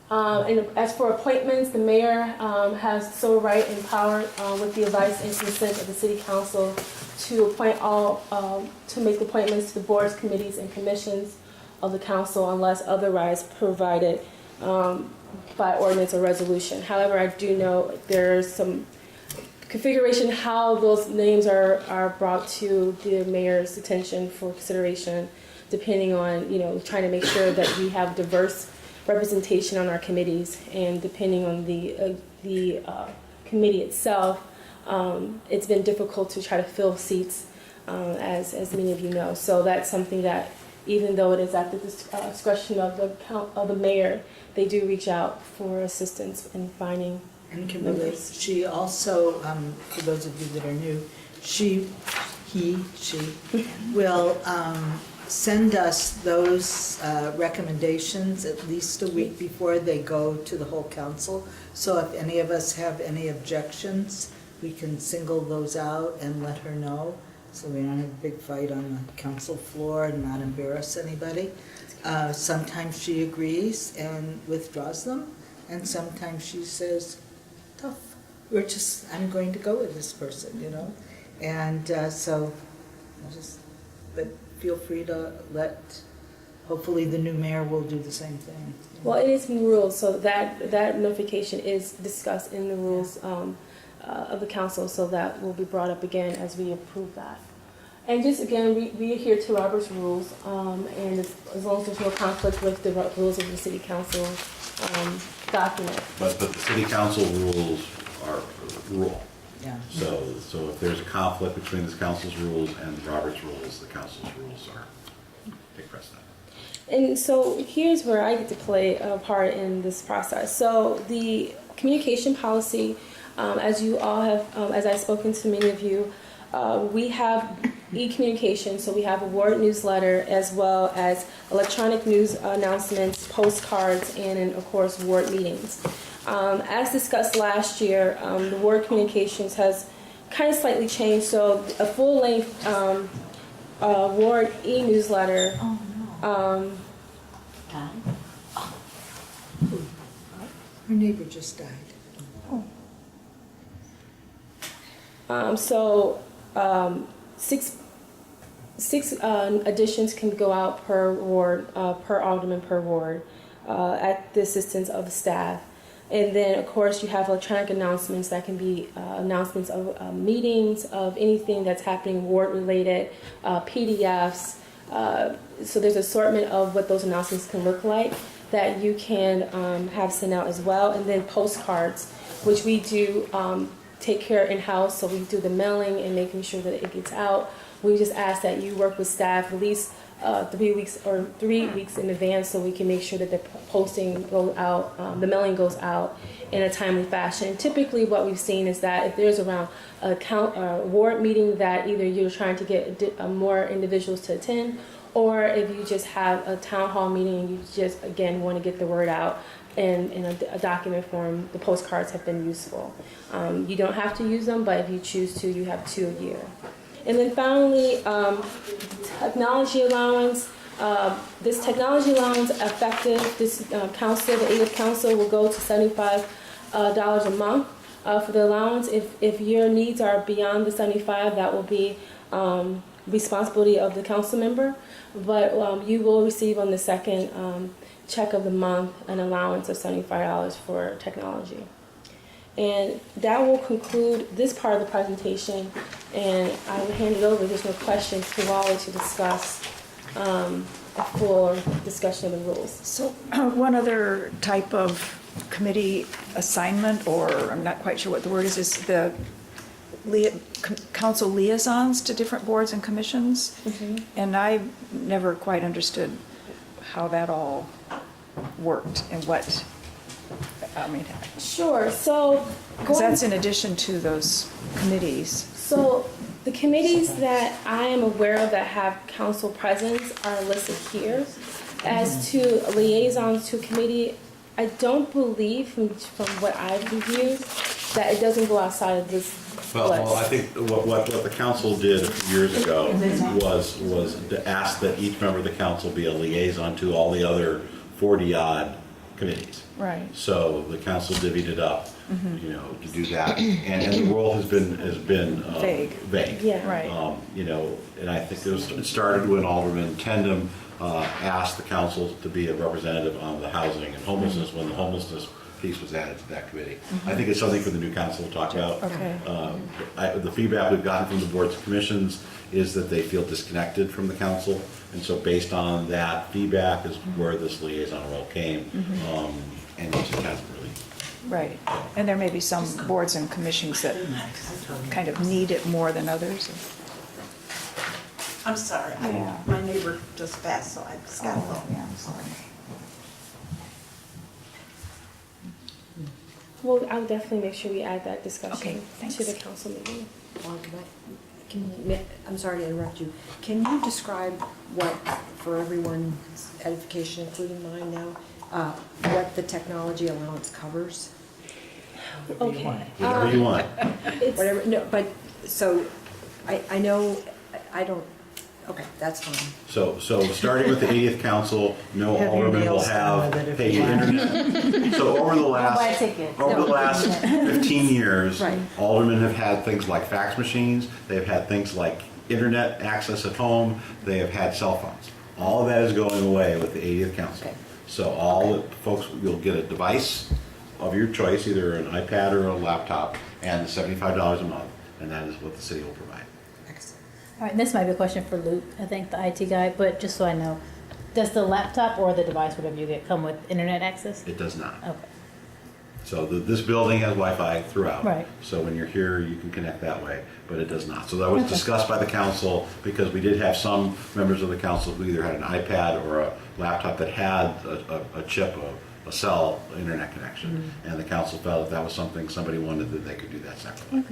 And as for appointments, the mayor has sole right and power with the advice and consent of the city council to appoint to make appointments to the boards, committees, and commissions of the council unless otherwise provided by ordinance or resolution. However, I do know there's some configuration how those names are brought to the mayor's attention for consideration, depending on, trying to make sure that we have diverse representation on our committees, and depending on the committee itself, it's been difficult to try to fill seats, as many of you know. So that's something that, even though it is at the discretion of the mayor, they do reach out for assistance in finding and Kimberly, she also, for those of you that are new, she will send us those recommendations at least a week before they go to the whole council. So if any of us have any objections, we can single those out and let her know, so we don't have a big fight on the council floor and not embarrass anybody. Sometimes she agrees and withdraws them, and sometimes she says, tough, I'm going to go with this person, And but feel free to hopefully the new mayor will do the same thing. Well, it is in the rules, so that notification is discussed in the rules of the council, so that will be brought up again as we approve that. And just again, we adhere to Robert's rules, and as long as there's no conflict with the rules of the city council document. But the city council rules are rule. Yeah. So if there's a conflict between the council's rules and Robert's rules, the council's rules take precedent. And so here's where I get to play a part in this process. So the communication policy, as you all have, as I've spoken to many of you, we have e-communication, so we have a ward newsletter as well as electronic news announcements, postcards, and of course ward meetings. As discussed last year, the ward communications has kind of slightly changed, so a full-length ward e-newsletter. Her neighbor just died. Six additions can go out per ward, per alderman per ward, at the assistance of the staff. And then, of course, you have electronic announcements that can be announcements of meetings, of anything that's happening ward-related, PDFs. So there's an assortment of what those announcements can look like that you can have sent out as well. And then postcards, which we do take care in-house, so we do the mailing and making sure that it gets out. We just ask that you work with staff at least 3 weeks in advance, so we can make sure that the posting goes out, the mailing goes out in a timely fashion. And typically what we've seen is that if there's around a ward meeting that either you're trying to get more individuals to attend, or if you just have a town hall meeting and you just, again, want to get the word out in a document form, the postcards have been useful. You don't have to use them, but if you choose to, you have 2 a year. And then finally, technology allowance. This technology allowance effective, this council, the ADIP council will go to $75 a month for the allowance. If your needs are beyond the 75, that will be responsibility of the council member. But you will receive on the second check of the month an allowance of $75 for technology. And that will conclude this part of the presentation, and I will hand it over, if there's no questions, to Wally to discuss a full discussion of the rules. So one other type of committee assignment, or I'm not quite sure what the word is the council liaisons to different boards and commissions. Mm-hmm. And I never quite understood how that all worked and what, I mean, Sure, so because that's in addition to those committees. So the committees that I am aware of that have council presence are listed here. As to liaisons to committee, I don't believe from what I've reviewed that it doesn't go outside of this Well, I list. think what the council did a few years ago was to ask that each member of the council be a liaison to all the other 40-odd committees. Right. So the council divvied it up, to do that, and the role has been Vague. Vague. Yeah. Right. And I think it started when Alderman Tendem asked the council to be a representative on the housing and homelessness when the homelessness piece was added to that committee. I think it's something for the new council to talk about. Okay. The feedback we've gotten from the boards and commissions is that they feel disconnected from the council, and so based on that feedback is where this liaison role came, and it just hasn't really. Right. And there may be some boards and commissions that kind of need it more than others. I'm sorry, Yeah. my neighbor just passed, so I just got home. Yeah, I'm sorry. Well, I'll definitely make sure we add that Okay, discussion thanks. to the council meeting. I'm sorry to interrupt you. Can you describe what, for everyone's edification, including mine now, what the technology allowance covers? Okay. Whatever you want. It's, Whatever, no, but, so, I know, I don't, okay, that's fine. So starting with the 80th council, no Have your alderman will nails done have with it if paid you want. internet. So over the buy a ticket. last 15 years, Right. aldermen have had things like fax machines, they've had things like internet access at home, they have had cell phones. All of that is going away with the 80th council. Okay. So all the folks, you'll get a device of your choice, either an iPad or a laptop, and $75 a month, and that is what the city will provide. Excellent. All right, and this might be a question for Luke, I think, the IT guy, but just so I know, does the laptop or the device, whatever you get, come with internet access? It does not. Okay. So this building has Wi-Fi throughout. Right. So when you're here, you can connect that way, but it does not. So that was discussed by the council because we did have some members of the council who either had an iPad or a laptop that had a chip, a cell internet connection. And the council felt if that was something somebody wanted, that they could do that separately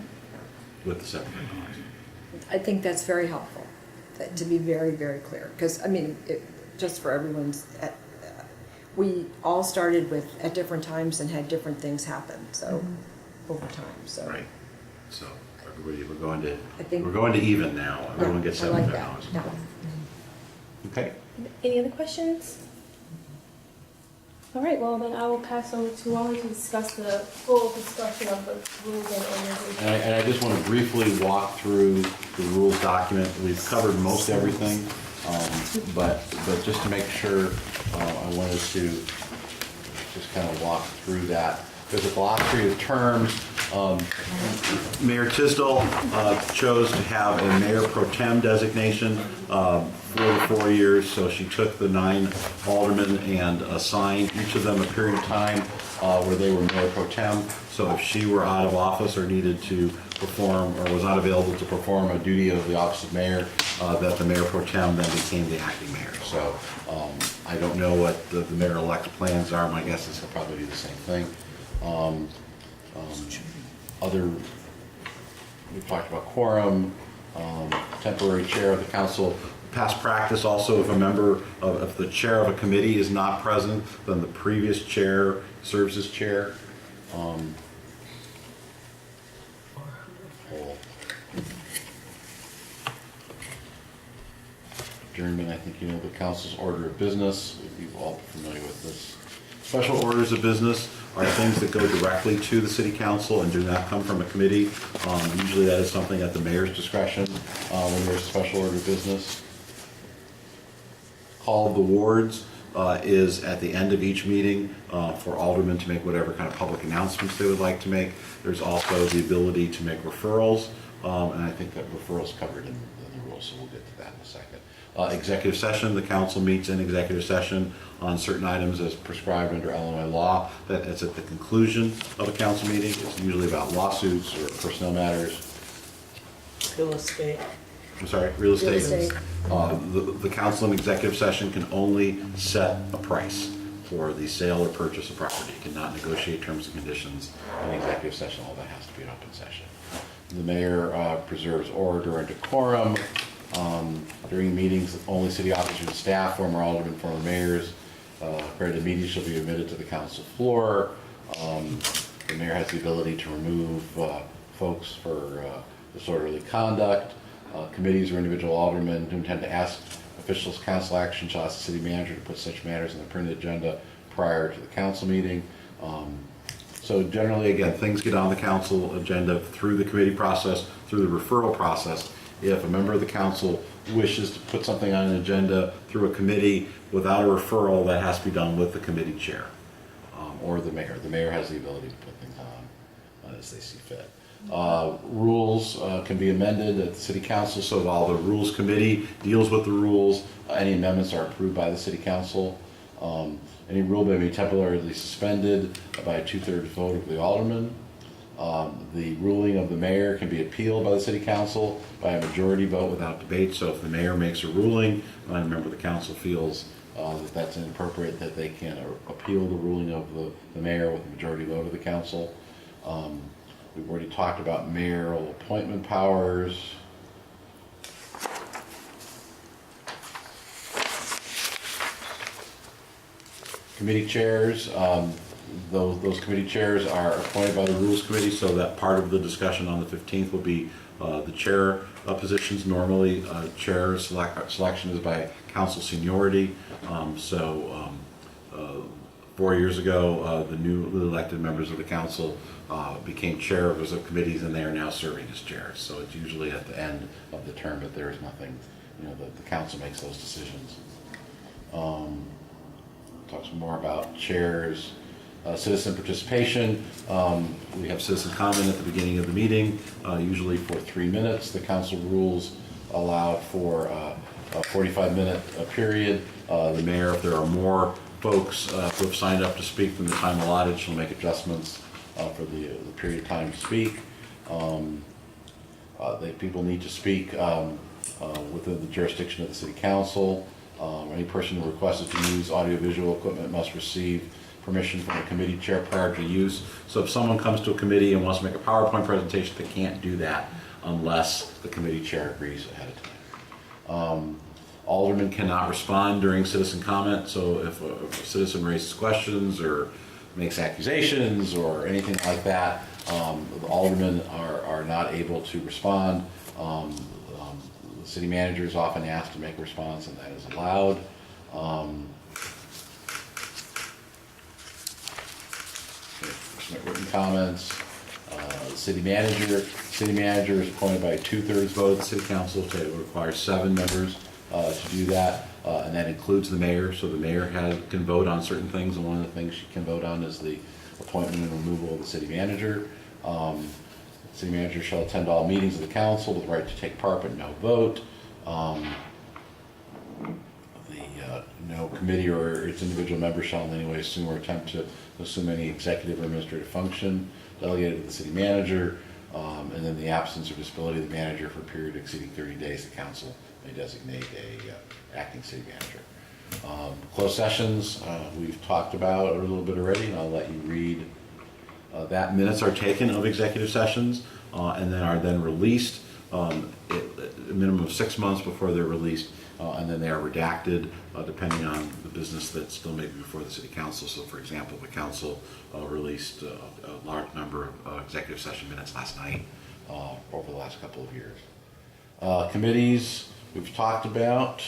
with the $75. I think that's very helpful, to be very, very clear, because, I mean, just for everyone's, we all started with, at different times and had different things happen, so, over time, so. Right. So everybody, I think- we're going to even now. Everyone gets I like $75. that. Yeah. Okay. any other questions? All right, well, then I will pass over to Wally to discuss the full discussion of the rules and organization. And I just want to briefly walk through the rules document. We've covered most everything, but just to make sure, I wanted to just kind of walk through that. There's a glossary of terms. Mayor Tisdall chose to have a mayor pro tem designation for the 4 years, so she took the 9 aldermen and assigned each of them a period of time where they were mayor pro tem. So if she were out of office or needed to perform, or was not available to perform a duty of the office of mayor, that the mayor pro tem then became the acting mayor. So I don't know what the mayor-elect's plans are. My guess is he'll probably do the same thing. We talked about quorum, temporary chair of the council. Past practice also, if a member if the chair of a committee is not present, then the previous chair serves as chair. adjournment, I think you know the council's order of business. You're all familiar with this. Special orders of business are things that go directly to the city council and do not come from a committee. Usually that is something at the mayor's discretion when there's a special order of business. Call of the wards is at the end of each meeting for aldermen to make whatever kind of public announcements they would like to make. There's also the ability to make referrals, and I think that referrals covered in the rules, so we'll get to that in a second. Executive session, the council meets in executive session on certain items as prescribed under Illinois law. That's at the conclusion of a council meeting. It's usually about lawsuits or personnel matters. Real estate. I'm sorry, real estate. estate. The council in executive session can only set a price for the sale or purchase of property. It cannot negotiate terms and conditions in executive session. All that has to be an open session. The mayor preserves order and decorum. During meetings, only city officers and staff, former aldermen, former mayors, accredited media shall be admitted to the council floor. The mayor has the ability to remove folks for disorderly conduct. Committees or individual aldermen who intend to ask officials council action shall ask the city manager to put such matters on the printed agenda prior to the council meeting. So generally, again, things get on the council agenda through the committee process, through the referral process. If a member of the council wishes to put something on an agenda through a committee without a referral, that has to be done with the committee chair or the mayor. The mayor has the ability to put things on as they see fit. Rules can be amended at the city council, so while the rules committee deals with the rules, any amendments are approved by the city council. Any rule may be temporarily suspended by a 2/3 vote of the alderman. The ruling of the mayor can be appealed by the city council by a majority vote without debate. So if the mayor makes a ruling and a member of the council feels that that's inappropriate, that they can appeal the ruling of the mayor with a majority vote of the council. We've already talked about mayoral appointment powers. Committee chairs, those committee chairs are appointed by the Rules Committee, so that part of the discussion on the 15th will be the chair positions. Normally, chair selection is by council seniority. 4 years ago, the newly elected members of the council became chair of those committees, and they are now serving as chairs. So it's usually at the end of the term, but there is nothing, the council makes those decisions. Talk some more about chairs. Citizen participation. We have citizen comment at the beginning of the meeting, usually for 3 minutes. The council rules allow for a 45-minute period. The mayor, if there are more folks who have signed up to speak than the time allotted, she'll make adjustments for the period of time to speak. People need to speak within the jurisdiction of the city council. Any person who requests to use audiovisual equipment must receive permission from the committee chair prior to use. So if someone comes to a committee and wants to make a PowerPoint presentation, they can't do that unless the committee chair agrees ahead of time. Aldermen cannot respond during citizen comment, so if a citizen raises questions or makes accusations or anything like that, the aldermen are not able to respond. The city manager is often asked to make a response, and that is allowed. Written comments. City manager is appointed by a 2/3 vote of the city council, so it requires 7 members to do that, and that includes the mayor. So the mayor can vote on certain things, and one of the things she can vote on is the appointment and removal of the city manager. The city manager shall attend all meetings of the council with the right to take part but no vote. No committee or its individual member shall in any way assume or attempt to assume any executive or administrative function delegated to the city manager. And in the absence or disability of the manager for a period exceeding 30 days, the council may designate a acting city manager. Closed sessions, we've talked about a little bit already, and I'll let you read that. Minutes are taken of executive sessions and then are then released a minimum of 6 months before they're released, and then they are redacted depending on the business that still may be before the city council. So for example, the council released a large number of executive session minutes last night over the last couple of years. Committees we've talked about.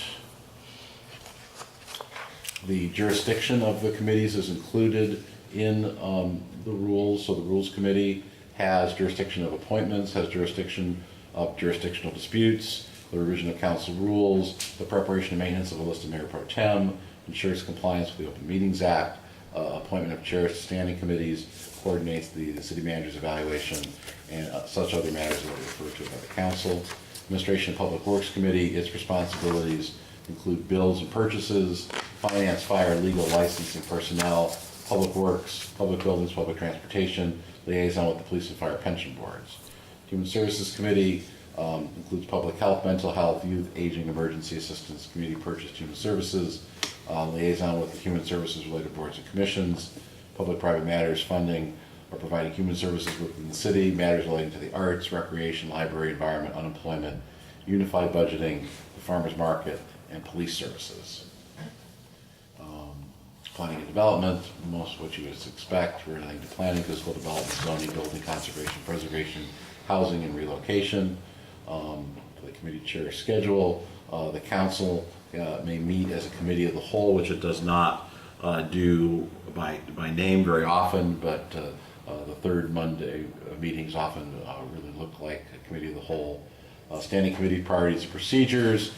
The jurisdiction of the committees is included in the rules. So the Rules Committee has jurisdiction of appointments, has jurisdiction of jurisdictional disputes, the revision of council rules, the preparation and maintenance of a list of mayor pro tem, ensures compliance with the Open Meetings Act, appointment of chairs to standing committees, coordinates the city manager's evaluation, and such other matters that are referred to by the council. Administration and Public Works Committee, its responsibilities include bills and purchases, finance, fire, legal, licensing, personnel, public works, public buildings, public transportation, liaison with the police and fire pension boards. Human Services Committee includes public health, mental health, youth, aging, emergency assistance, community purchased human services, liaison with the human services related boards and commissions, public-private matters, funding, or providing human services within the city, matters relating to the arts, recreation, library, environment, unemployment, unified budgeting, the farmers market, and police services. Planning and development, most of what you would expect relating to planning, physical development, zoning, building, conservation, preservation, housing, and relocation. The committee chair schedule. The council may meet as a committee of the whole, which it does not do by name very often, but the third Monday meetings often really look like a committee of the whole. Standing committee priorities and procedures.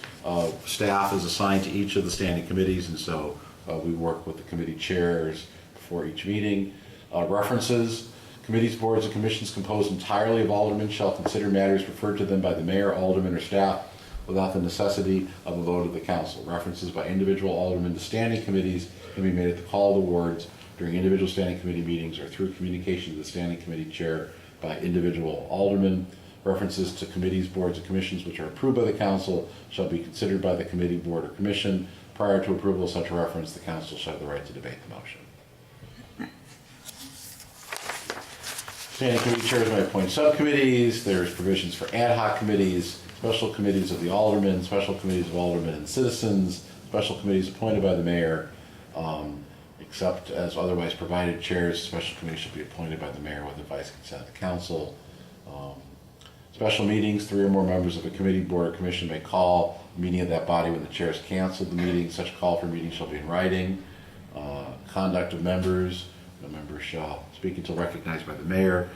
Staff is assigned to each of the standing committees, and so we work with the committee chairs before each meeting. References. Committees, boards, and commissions composed entirely of aldermen shall consider matters referred to them by the mayor, alderman, or staff without the necessity of a vote of the council. References by individual aldermen to standing committees can be made at the call of the wards during individual standing committee meetings or through communication to the standing committee chair by individual aldermen. References to committees, boards, and commissions which are approved by the council shall be considered by the committee, board, or commission. Prior to approval of such a reference, the council shall have the right to debate the motion. Standing committee chairs may appoint subcommittees. There's provisions for ad hoc committees, special committees of the aldermen, special committees of aldermen and citizens, special committees appointed by the mayor, except as otherwise provided. Chairs, special committees should be appointed by the mayor with advice and consent of the council. Special meetings, 3 or more members of a committee, board, or commission may call a meeting of that body when the chair has canceled the meeting. Such call for meeting shall be in writing. Conduct of members. No member shall speak until recognized by the mayor.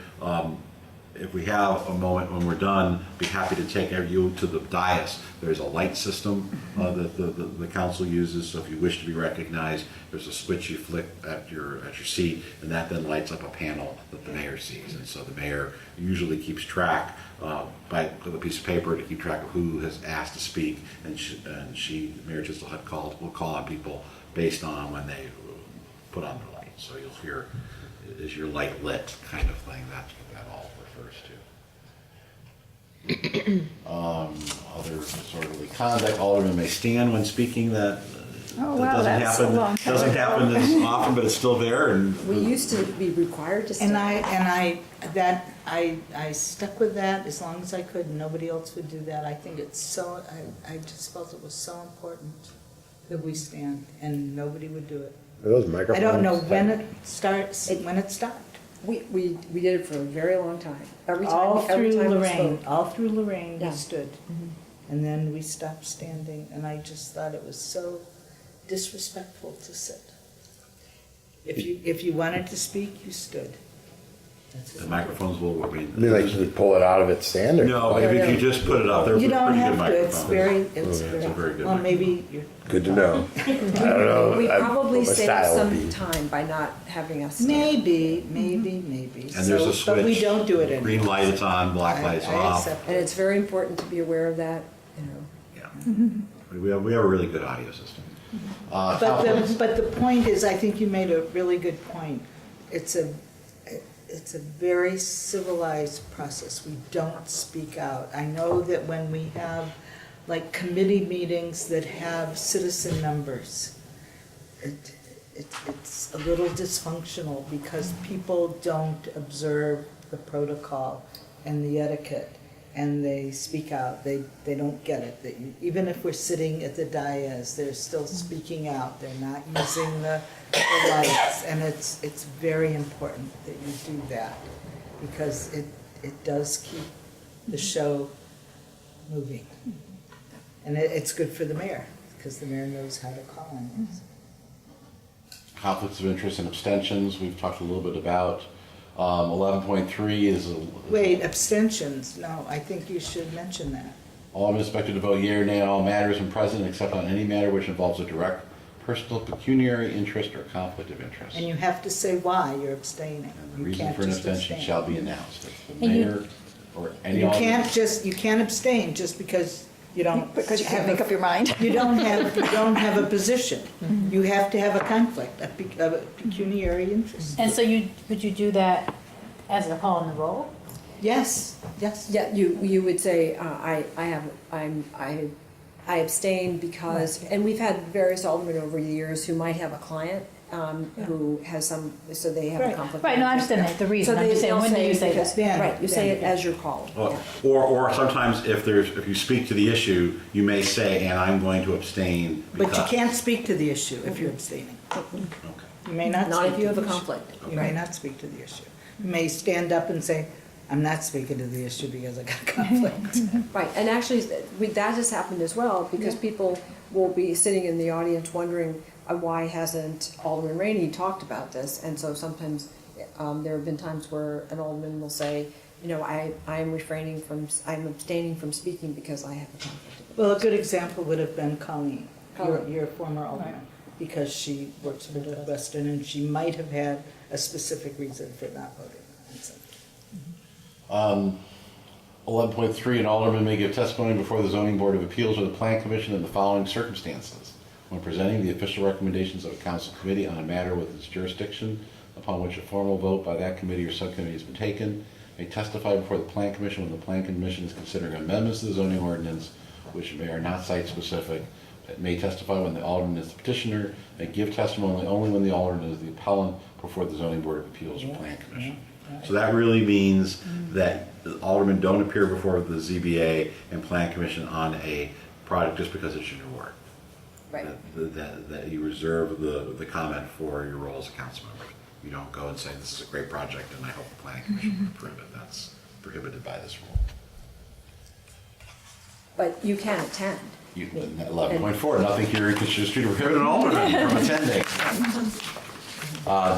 If we have a moment when we're done, be happy to take you to the dais. There's a light system that the council uses, so if you wish to be recognized, there's a switch you flick at your seat, and that then lights up a panel that the mayor sees. And so the mayor usually keeps track with a piece of paper to keep track of who has asked to speak, and Mayor Chiselhut will call on people based on when they put on their light. So you'll hear, is your light lit kind of thing. That's what that all refers to. Other disorderly conduct. Aldermen may stand when speaking. That doesn't happen as often, but it's still there. And We used to be required to stand. I stuck with that as long as I could. Nobody else would do that. I think it's so, I just felt it was so important that we stand, and nobody would do it. Are those microphones? I don't know when it stopped. We did it for a very long time. Every time All we through spoke. Lorraine, Yeah. we stood. And then we stopped standing, and I just thought it was so disrespectful to sit. If you wanted to speak, you stood. That's the it. microphones will be. I mean, like you pull it out of its stand? Or No, if you just put it up, they're You pretty don't good have to, microphones. it's very, It's a very good well, microphone. maybe you're. Good to know. I don't know. We probably what my saved style would some be. time by not having us stand. Maybe. And there's a switch. But we don't do it anymore. Green light is on, black light is I off. accept And it's very important to be aware of that, you know. Yeah. We have a really good audio system. But the point is, I think you made a really good point. It's a very civilized process. We don't speak out. I know that when we have like committee meetings that have citizen numbers, it's a little dysfunctional because people don't observe the protocol and the etiquette, and they speak out. They don't get it. Even if we're sitting at the dais, they're still speaking out. They're not using the lights, and it's very important that you do that because it does keep the show moving. And it's good for the mayor because the mayor knows how to call on this. conflicts of interest and abstentions, we've talked a little bit about. 11.3 is Wait, abstentions, no, I think you should mention that. all are expected to vote yea or nay on all matters when present, except on any matter which involves a direct personal pecuniary interest or conflict of interest. And you have to say why you're abstaining. And the You reason can't for an just abstention abstain. shall be announced. If the And you- mayor or any You alderman. you can't abstain just because you don't. Because you can't have a- make up your mind. You don't have a position. You have to have a conflict, a pecuniary interest. And so would you do that as a call in the roll? Yes, yes. Yeah, you would say, I abstain because, and we've had various aldermen over the years who might have a client, who has some, so they have a Right. conflict. Right, no, I understand that, the reason, So I'm just saying, they'll when do you say because- that? Yeah. Right, you say it as your call. Well, or sometimes if you speak to the issue, you may say, and I'm going to abstain But you because. can't speak to the issue if you're abstaining. Okay. You may not. Not speak if you to have a the issue. conflict. You may not speak to the issue. You may stand up and say, I'm not speaking to the issue because I got a conflict. Right, and actually, that has happened as well, because people will be sitting in the audience wondering, why hasn't Alderman Rainey talked about this? And so sometimes, there have been times where an alderman will say, I'm abstaining from speaking because I have a conflict. Well, a good example would have been Colleen, Colleen. your former alderman, because she works for Western and she might have had a specific reason for not voting on something. 11.3, an alderman may give testimony before the zoning board of appeals or the plan commission in the following circumstances: when presenting the official recommendations of a council committee on a matter with its jurisdiction upon which a formal vote by that committee or subcommittee has been taken, may testify before the plan commission when the plan commission is considering amendments to the zoning ordinance which may or not site specific. It may testify when the alderman is the petitioner, may give testimony only when the alderman is the appellant before the zoning board of appeals or plan commission. So that really means that the aldermen don't appear before the ZBA and plan commission on a project just because it's in your ward. Right. That you reserve the comment for your role as a council member. You don't go and say, this is a great project and I hope the planning commission will approve it. That's prohibited by this rule. But you can attend. 11.4, nothing here should prohibit an alderman from attending.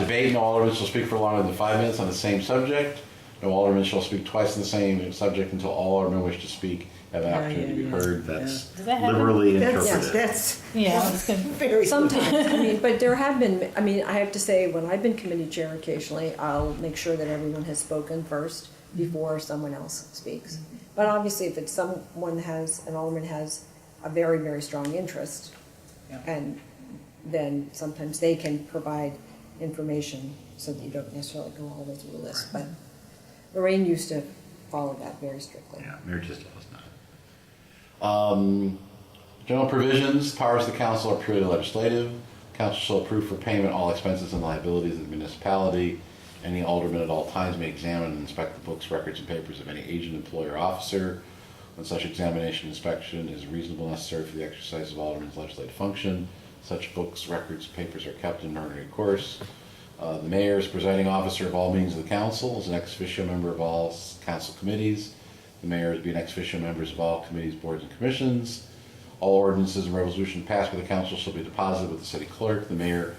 Debate, no alderman shall speak for longer than 5 minutes on the same subject. No alderman shall speak twice on the same subject until all aldermen wish to speak have an opportunity to be heard. That's Does that happen? liberally interpreted. That's Yeah, it's gonna- very. Sometimes, but there have been, I have to say, when I've been committee chair occasionally, I'll make sure that everyone has spoken first before someone else speaks. But obviously, if it's an alderman has a very, very strong interest, and then sometimes they can provide information so that you don't necessarily go all the way through the list. But Lorraine used to follow that very strictly. Yeah, Mayor Tisdale is not. General provisions, powers of the council are purely legislative. Council shall approve for payment all expenses and liabilities of the municipality. Any alderman at all times may examine and inspect the books, records, and papers of any agent, employer, or officer. When such examination and inspection is reasonable and necessary for the exercise of alderman's legislative function, such books, records, and papers are kept in ordinary course. The mayor is presiding officer of all meetings of the council, is an ex officio member of all council committees. The mayor is being ex officio members of all committees, boards, and commissions. All ordinances and resolutions passed by the council shall be deposited with the city clerk. The mayor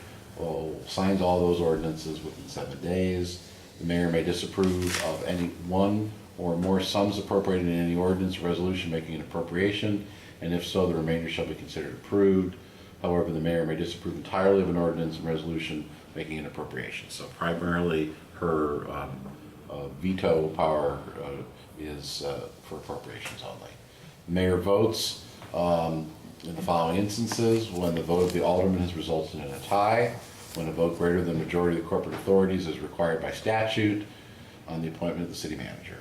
signs all those ordinances within 7 days. The mayor may disapprove of any one or more sums appropriated in any ordinance or resolution making an appropriation, and if so, the remainder shall be considered approved. However, the mayor may disapprove entirely of an ordinance and resolution making an appropriation. So primarily, her veto power is for appropriations only. The mayor votes in the following instances: when the vote of the alderman has resulted in a tie, when a vote greater than the majority of the corporate authorities is required by statute on the appointment of the city manager.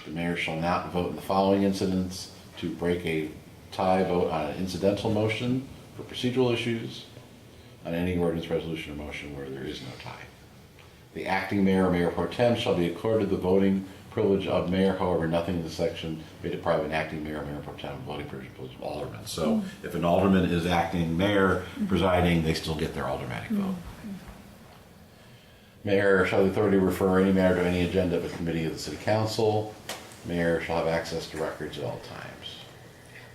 The mayor shall not vote in the following incidents: to break a tie vote on an incidental motion for procedural issues, on any ordinance, resolution, or motion where there is no tie. The acting mayor or mayor pro tem shall be accorded the voting privilege of mayor. However, nothing in this section may deprive an acting mayor or mayor pro tem of voting privilege of aldermen. So if an alderman is acting mayor presiding, they still get their aldermanic vote. Mayor shall have the authority to refer any matter to any agenda of a committee of the city council. Mayor shall have access to records at all times.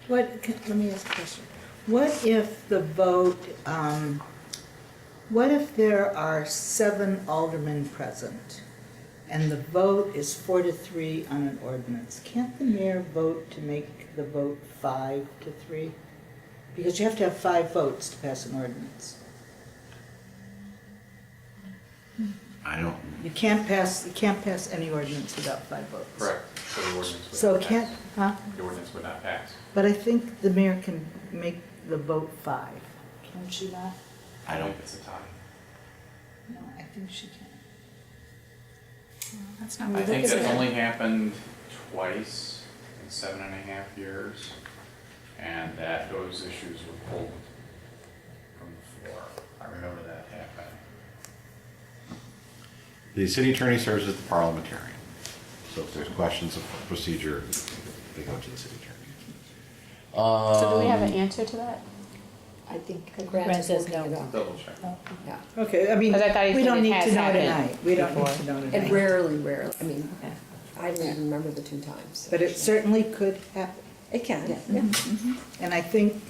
Let me ask a question. What if the vote What if there are 7 aldermen present and the vote is 4-3 on an ordinance? Can't the mayor vote to make the vote 5-3? Because you have to have 5 votes to pass an ordinance. I don't, You can't pass any ordinance without 5 votes. Correct. So the ordinance would So not can't, pass. huh? The ordinance would not pass. But I think the mayor can make the vote 5. Can she not? I don't, It's a tie. No, I think she can. That's not I think that's only happened twice in 7.5 years, and those issues were pulled from the floor. I remember that happening. the city attorney serves as the parliamentarian. So if there's questions of procedure, they go to the city attorney. So do we have an answer to that? I think Grant Grant is says working no. it out. Double check. Yeah. Okay, I mean, 'Cause I thought he we said don't it need has to know happened tonight. We don't need before. to know And tonight. rarely, I mean, I don't even remember the 2 times. But it certainly could happen. It can, Yeah. yeah. And I think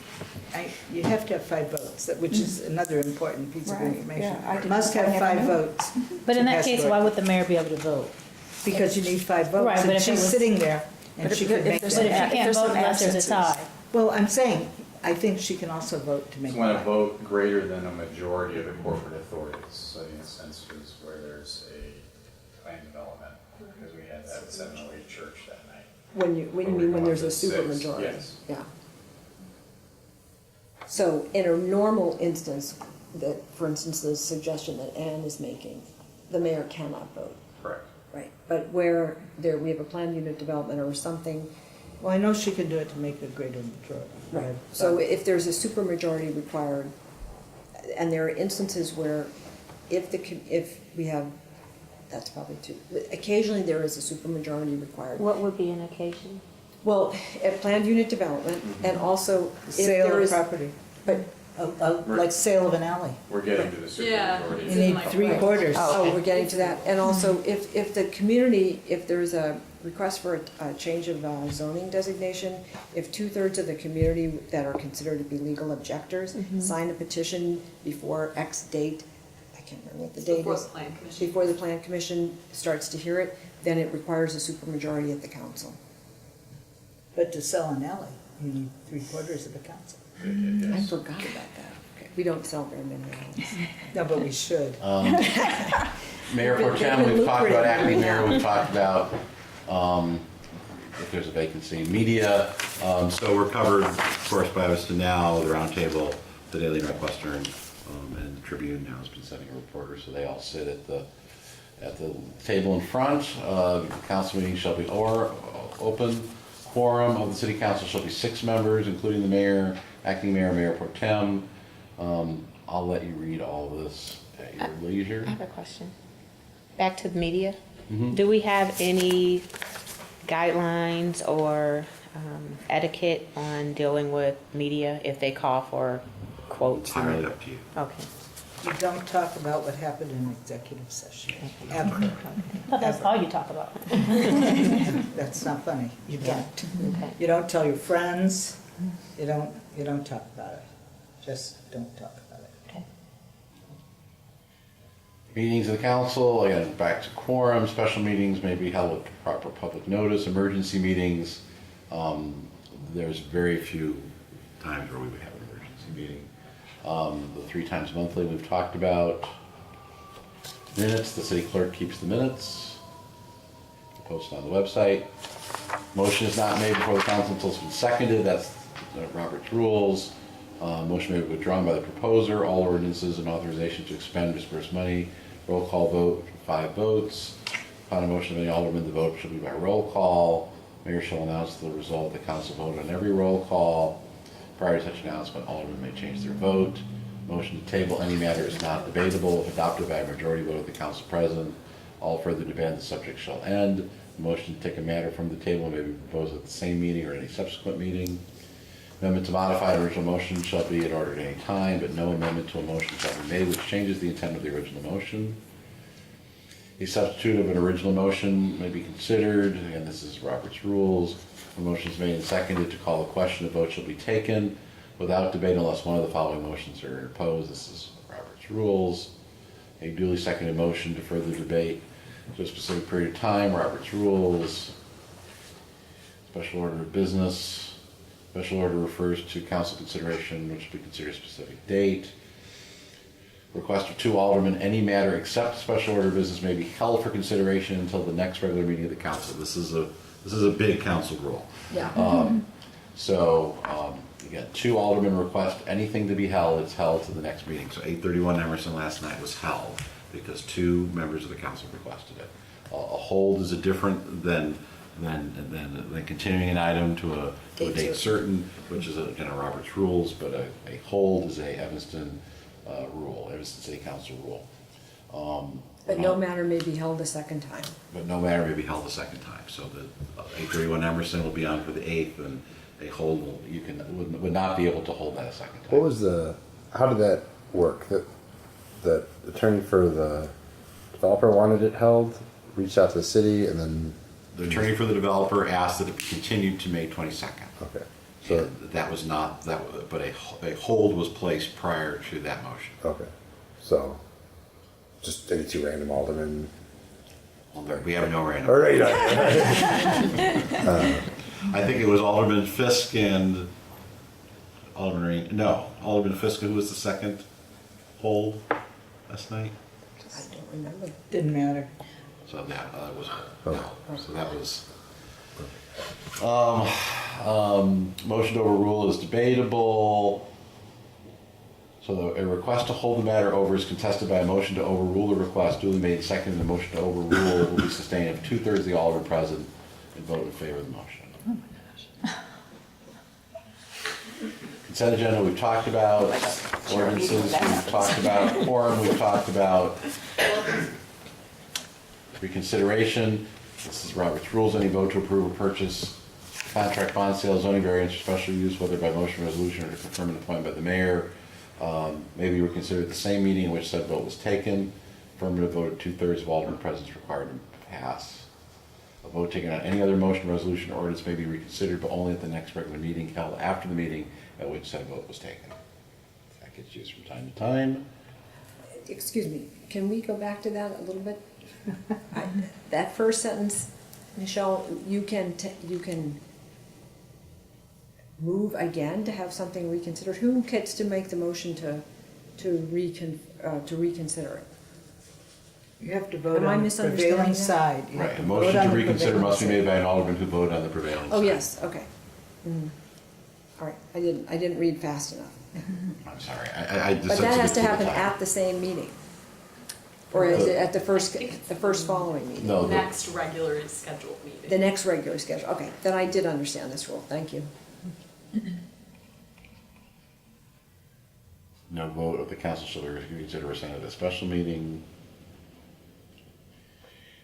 you have to have 5 votes, which is another important piece of Right, information. yeah, I didn't- Must I have never 5 knew. votes. But in to that pass case, the why ordinance. would the mayor be able to vote? Because you need 5 votes. Right, but And if it she's was- sitting there and But she if could make there's But some- if that. she can't there's vote some unless there's a absences. tie. Well, I'm saying, I think she can also vote to make It's when a that. vote greater than a majority of the corporate authorities, so in instances where there's a plan development, because we had that at 708 Church that night. When you mean when there's a supermajority? Yes. Yeah. So in a normal instance, that, for instance, the suggestion that Ann is making, the mayor cannot vote, Correct. right? But where we have a planned unit development or something, Well, I know she can do it to make a greater majority. right? So if there's a supermajority required, and there are instances where if we have, that's probably 2. Occasionally there is a supermajority required. What would be an occasion? Well, at planned unit development, and also if Sale there of is, property, but like sale of an alley. We're getting to the Yeah. supermajority. You need 3/4. oh, we're getting to that. And also, if the community, if there's a request for a change of zoning designation, if 2/3 of the community that are considered to be legal objectors sign a petition before X date, I can't remember what the date Before is. the plan commission. Before the plan commission starts to hear it, then it requires a supermajority at the council. But to sell an alley, you need 3/4 of the council. I forgot about that. Okay. We don't sell very many houses. No, but we should. Mayor Pro Tem, we've talked about acting mayor, we've talked about if there's a vacancy in media. So we're covered, of course, by us to now, the Roundtable, the Daily Northwestern, and the Tribune now has been sending a reporter, so they all sit at the table in front. Council meeting shall be open. Quorum of the city council shall be 6 members, including the mayor, acting mayor, mayor pro tem. I'll let you read all of this at your leisure. I have a question. Back to the media. Mhm. Do we have any guidelines or etiquette on dealing with media if they call for quotes? Entirely up to you. Okay. You don't talk about what happened in executive session, ever. But that's all you talk about. That's not funny. You don't. Okay. You don't tell your friends. You don't talk about it. Just don't talk about it. Okay. Meetings of the council, again, back to quorum, special meetings may be held with proper public notice, emergency meetings. There's very few times where we would have an emergency meeting. The 3 times monthly we've talked about. Minutes, the city clerk keeps the minutes. Posted on the website. Motion is not made before the council until it's been seconded, that's Robert's rules. Motion may be withdrawn by the proposer, all ordinances and authorization to expend dispersed money. Roll call vote, 5 votes. Upon a motion of any alderman, the vote shall be by roll call. Mayor shall announce the result. The council vote on every roll call. Prior to such announcement, aldermen may change their vote. Motion to table any matter is not debatable if adopted by a majority vote of the council present. All further debate on the subject shall end. Motion to take a matter from the table may be proposed at the same meeting or any subsequent meeting. Amendment to modify an original motion shall be in order at any time, but no amendment to a motion shall be made which changes the intent of the original motion. A substitute of an original motion may be considered. Again, this is Robert's rules. A motion is made and seconded to call a question. A vote shall be taken without debate unless one of the following motions are interposed. This is Robert's Robert's rules. A duly seconded motion to further debate to a specific period of time, Robert's rules. Special order of business. Special order refers to council consideration, which will be considered a specific date. Request of 2 aldermen, any matter except special order of business may be held for consideration until the next regular meeting of the council. This is a big council rule. Yeah. You got 2 aldermen request anything to be held, it's held to the next meeting. So 831 Emerson last night was held because 2 members of the council requested it. A hold is a different than continuing an item to a date certain, which is again a Robert's rules, but a hold is a Evanston rule, Evanston City Council rule. But no matter may be held a second time. But no matter may be held a second time. So the 831 Emerson will be on for the 8th, and a hold would not be able to hold that a second time. What was how did that work? The attorney for the developer wanted it held, reached out to the city, and then... The attorney for the developer asked that it be continued to May 22nd. Okay. So that was not, but a hold was placed prior to that motion. okay. So just any 2 random aldermen. Well, we have no random. All right. I think it was Alderman Fisk and Alderman Fisk, who was the second hold last night. I don't remember. Didn't matter. So that was Oh. so that was. Motion to overrule is debatable. So a request to hold the matter over is contested by a motion to overrule the request duly made and seconded. The motion to overrule will be sustained if 2/3 of the aldermen present and vote in favor of the motion. Oh my gosh. Consent agenda we've talked about. Ordinances we've talked about. Quorum we've talked about. Reconsideration. This is Robert's rules. Any vote to approve or purchase contract, bond sale, zoning variance, or special use, whether by motion, resolution, or to confirm an appointment by the mayor, may be reconsidered at the same meeting in which said vote was taken. Affirmative vote of 2/3 of aldermen present is required to pass. A vote taken on any other motion, resolution, or ordinance may be reconsidered, but only at the next regular meeting held after the meeting at which said vote was taken. That gets used from time to time. Excuse me, can we go back to that a little bit? That first sentence, Michelle, you can move again to have something reconsidered. Who gets to make the motion to reconsider it? You have to vote Am I on the misunderstanding prevailing that? side. You have Right, to a vote motion on to the reconsider must be prevailing made by an alderman who voted on the prevailing Oh, side. yes, okay. All right, I didn't read fast enough. I'm sorry, I just. But that has to happen time. at the same meeting? Or is it at the first following meeting? No, Next regularly scheduled meeting. The next regular schedule, okay, then I did understand this rule, thank you. no vote of the council shall be reconsidered or sent at a special meeting.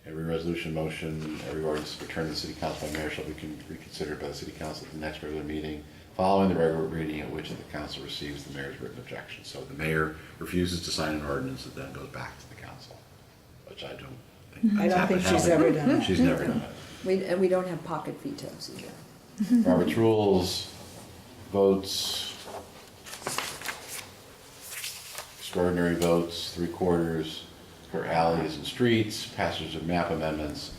Every resolution, motion, every ordinance returned to the city council by mayor shall be reconsidered by the city council at the next regular meeting, following the regular meeting at which the council receives the mayor's written objection. So the mayor refuses to sign an ordinance that then goes back to the council, which I don't think. I don't think she's ever done that. She's never done it. We don't have pocket vetoes either. Robert's rules, votes, extraordinary votes, 3/4 for alleys and streets, passage of map amendments,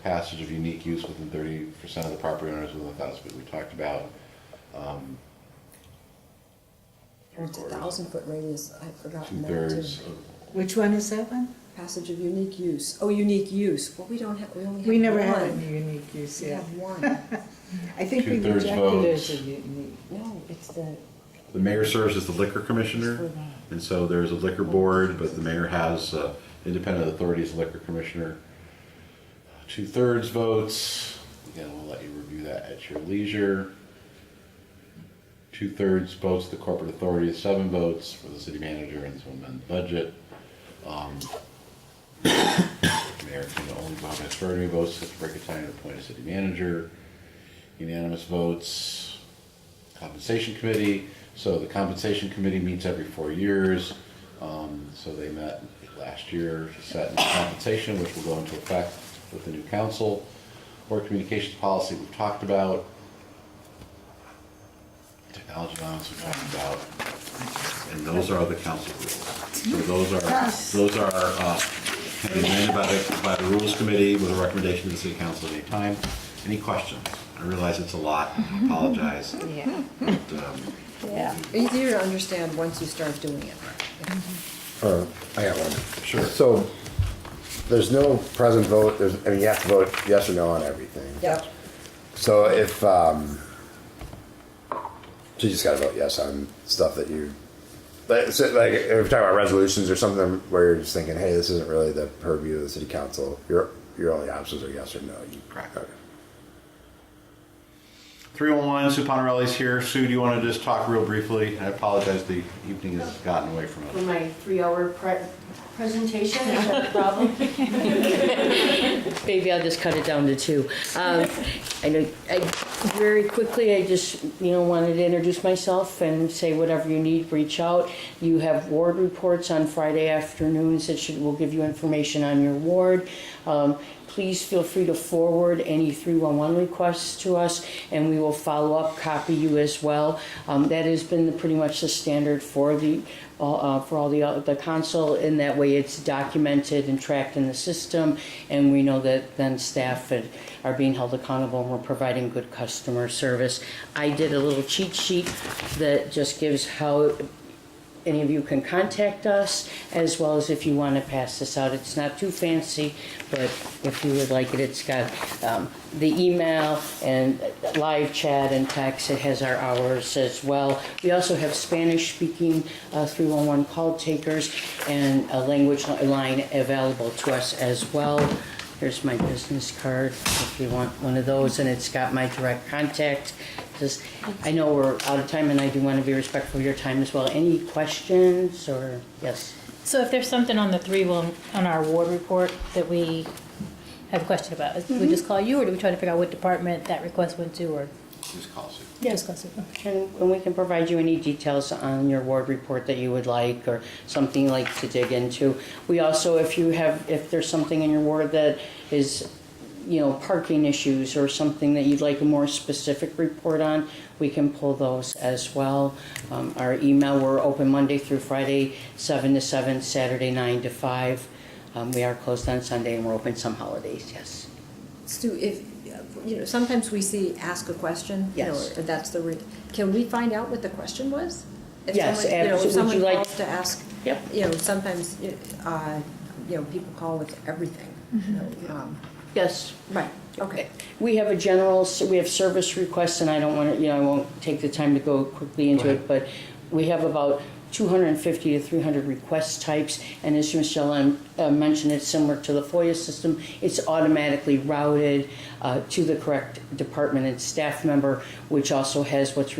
passage of unique use within 30% of the property owners within 1,000 feet we talked about. It's a 1,000-foot radius, I've forgotten that too. 2/3 of, Which one is that one? Passage of unique use, oh, unique use, well, we only have one. We never had any unique use We yet. have one, I think we 2/3 rejected it as votes. a unique. no, it's the, the mayor serves as the liquor commissioner, and so there's a liquor board, but the mayor has independent authority as liquor commissioner. 2/3 votes, again, we'll let you review that at your leisure. 2/3 votes the corporate authority is 7 votes for the city manager and to amend the budget. Mayor can only vote on extraordinary votes to break a tie to appoint a city manager. Unanimous votes, compensation committee. So the compensation committee meets every 4 years. So they met last year to set new compensation, which will go into effect with the new council. Board communications policy we've talked about. Technology allowance we've talked about. And those are the council rules. So those are can be amended by the Rules Committee with a recommendation to the City Council at any time. Any questions? I realize it's a lot, I apologize. Yeah. But, Yeah. Easier to understand once you start doing it. I got one. Sure. So there's no present vote. You have to vote yes or no on everything. Yep. So if so you just got to vote yes on stuff that you like if we're talking about resolutions or something where you're just thinking, hey, this isn't really the purview of the city council. Your only options are yes or no. Correct. Okay. 311, Sue Ponarelli's here. Sue, do you want to just talk real briefly? I apologize, the evening has gotten away from For us. my 3-hour presentation, is that the problem? Maybe I'll just cut it down to 2. Very quickly, I just, wanted to introduce myself and say whatever you need, reach out. You have ward reports on Friday afternoons that will give you information on your ward. Please feel free to forward any 311 requests to us, and we will follow up, copy you as well. That has been pretty much the standard for all the council. In that way, it's documented and tracked in the system, and we know that then staff are being held accountable and we're providing good customer service. I did a little cheat sheet that just gives how any of you can contact us, as well as if you want to pass this out. It's not too fancy, but if you would like it, it's got the email and live chat and text. It has our hours as well. We also have Spanish-speaking 311 call takers and a language line available to us as well. Here's my business card if you want one of those, and it's got my direct contact. I know we're out of time, and I do want to be respectful of your time as well. Any questions or yes? So if there's something on the 311 on our ward report that we have a question about, do we just call you, or do we try to figure out what department that request went to, or? Just call Sue. Yeah, just call Sue. Okay. And we can provide you any details on your ward report that you would like, or something you like to dig into. We also, if there's something in your ward that is, parking issues or something that you'd like a more specific report on, we can pull those as well. Our email, we're open Monday through Friday, 7 to 7, Saturday 9 to 5. We are closed on Sunday, and we're open some holidays, yes. Stu, if, sometimes we see ask a question. Yes. Can we find out what the question was? If Yes, someone, absolutely. if someone Would you like- calls to ask, Yep. sometimes, people call with everything. Yes. Right, okay. We have we have service requests, and I don't want to, I won't take the time to go quickly into it, but we have about 250 to 300 request types, and as Michelle mentioned, it's similar to the FOIA system. It's automatically routed to the correct department and staff member, which also has what's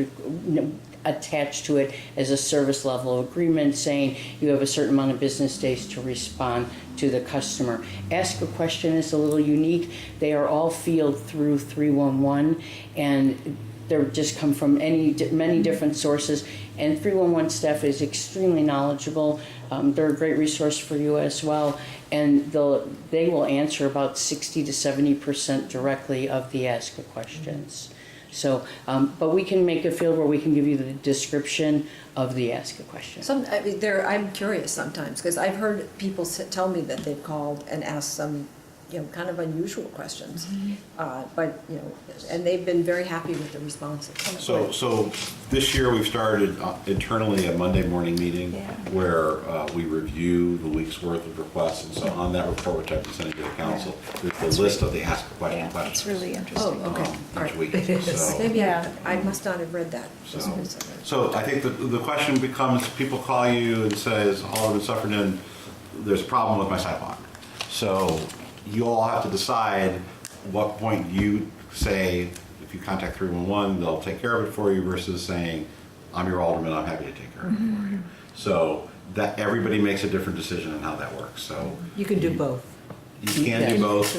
attached to it as a service level agreement saying you have a certain amount of business days to respond to the customer. Ask a question is a little unique. They are all fielded through 311, and they just come from many different sources, and 311 staff is extremely knowledgeable. They're a great resource for you as well, and they will answer about 60 to 70% directly of the ask a questions. So, but we can make a field where we can give you the description of the ask a question. I'm curious sometimes, because I've heard people tell me that they've called and asked some, kind of unusual questions. But, and they've been very happy with the responses. So this year we've started internally a Monday morning meeting where we review the week's worth of requests, and so on that report, which I've been sending to the council, there's the list of the ask a question questions. It's really interesting. Oh, okay. All Each right. week. So, Maybe I must not have read that. so I think the question becomes, people call you and says, Alderman Sufferton, there's a problem with my sidewalk. So you all have to decide what point you say, if you contact 311, they'll take care of it for you, versus saying, I'm your alderman, I'm happy to take care of it for you. So that everybody makes a different decision on how that works. So You can do both. you can do both.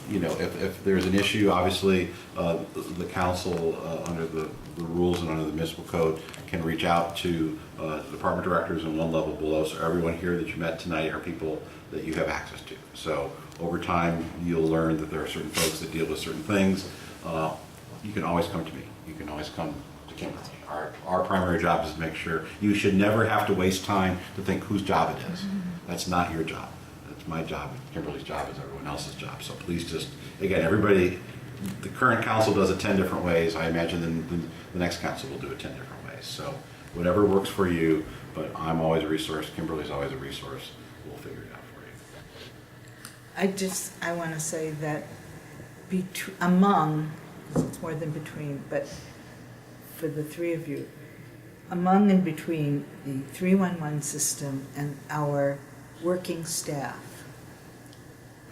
If there's an issue, obviously, the council, under the rules and under the municipal code, can reach out to the department directors and one level below. So everyone here that you met tonight are people that you have access to. So over time, you'll learn that there are certain folks that deal with certain things. You can always come to me. You can always come to Kimberly. Our primary job is to make sure, you should never have to waste time to think whose job it is. That's not your job. That's my job. Kimberly's job is everyone else's job. So please just, again, everybody, the current council does it 10 different ways. I imagine the next council will do it 10 different ways. So whatever works for you, but I'm always a resource. Kimberly's always a resource. We'll figure it out for you. I want to say that among, because it's more than between, but for the three of you, among and between the 311 system and our working staff,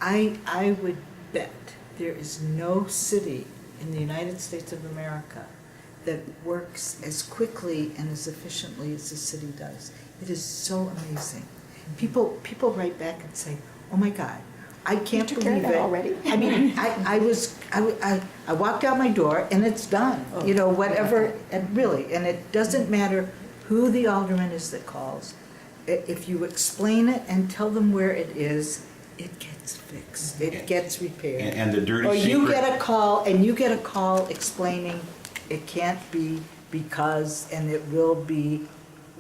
I would bet there is no city in the United States of America that works as quickly and as efficiently as the city does. It is so amazing. People write back and say, "Oh my God, I can't took care of believe that it." already? I mean, I walked out my door and it's done. Oh, You know, whatever, and really, and it doesn't matter who the alderman is that calls. If you explain it and tell them where it is, it gets fixed. It gets repaired. And the dirty Or secret. you get a call explaining it can't be because, and it will be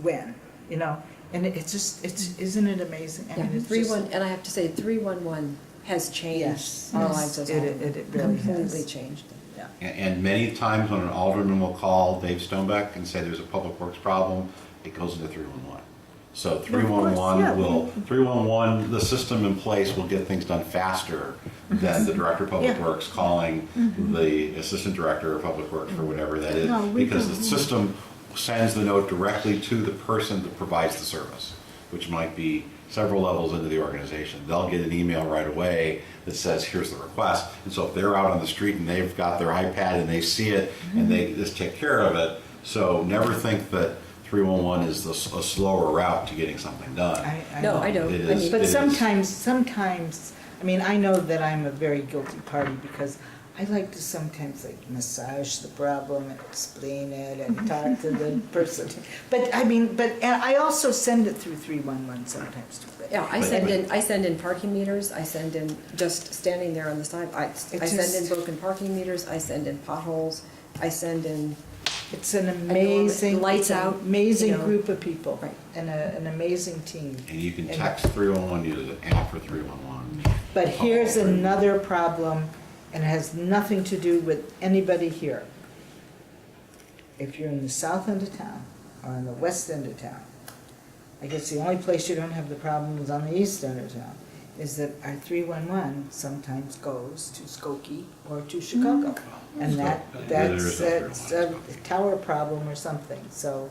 when, you know? And isn't it amazing? I Yeah, mean, it's just- and I have to say, 311 has changed Yes. our Yes, lives as it really completely has. changed. Yeah. And many times when an alderman will call Dave Stonebeck and say there's a public works problem, it goes into 311. So 311 the system in place will get things done faster than the director of public Yeah. works calling the assistant director of public works for whatever that is. No, we Because don't. the system sends the note directly to the person that provides the service, which might be several levels into the organization. They'll get an email right away that says, here's the request. And so if they're out on the street and they've got their iPad and they see it and they just take care of it. So never think that 311 is a slower route to getting something done. No, I don't. It I is- mean- But it is- sometimes, I mean, I know that I'm a very guilty party because I like to sometimes like massage the problem and explain it and talk to the person. But I mean, and I also send it through 311 sometimes too. Yeah, I send in parking meters, I send in just standing there on the side, I send in broken parking meters, I send in potholes, I send in, It's an amazing, lights it's an out, amazing you know. group of people. Right. And an amazing team. And you can text 311, use an app for 311. But here's another problem, and it has nothing to do with anybody here. If you're in the south end of town, or in the west end of town, I guess the only place you don't have the problem is on the east end of town, is that our 311 sometimes goes to Skokie or to Chicago. And There is no that's 311 a tower problem or something, so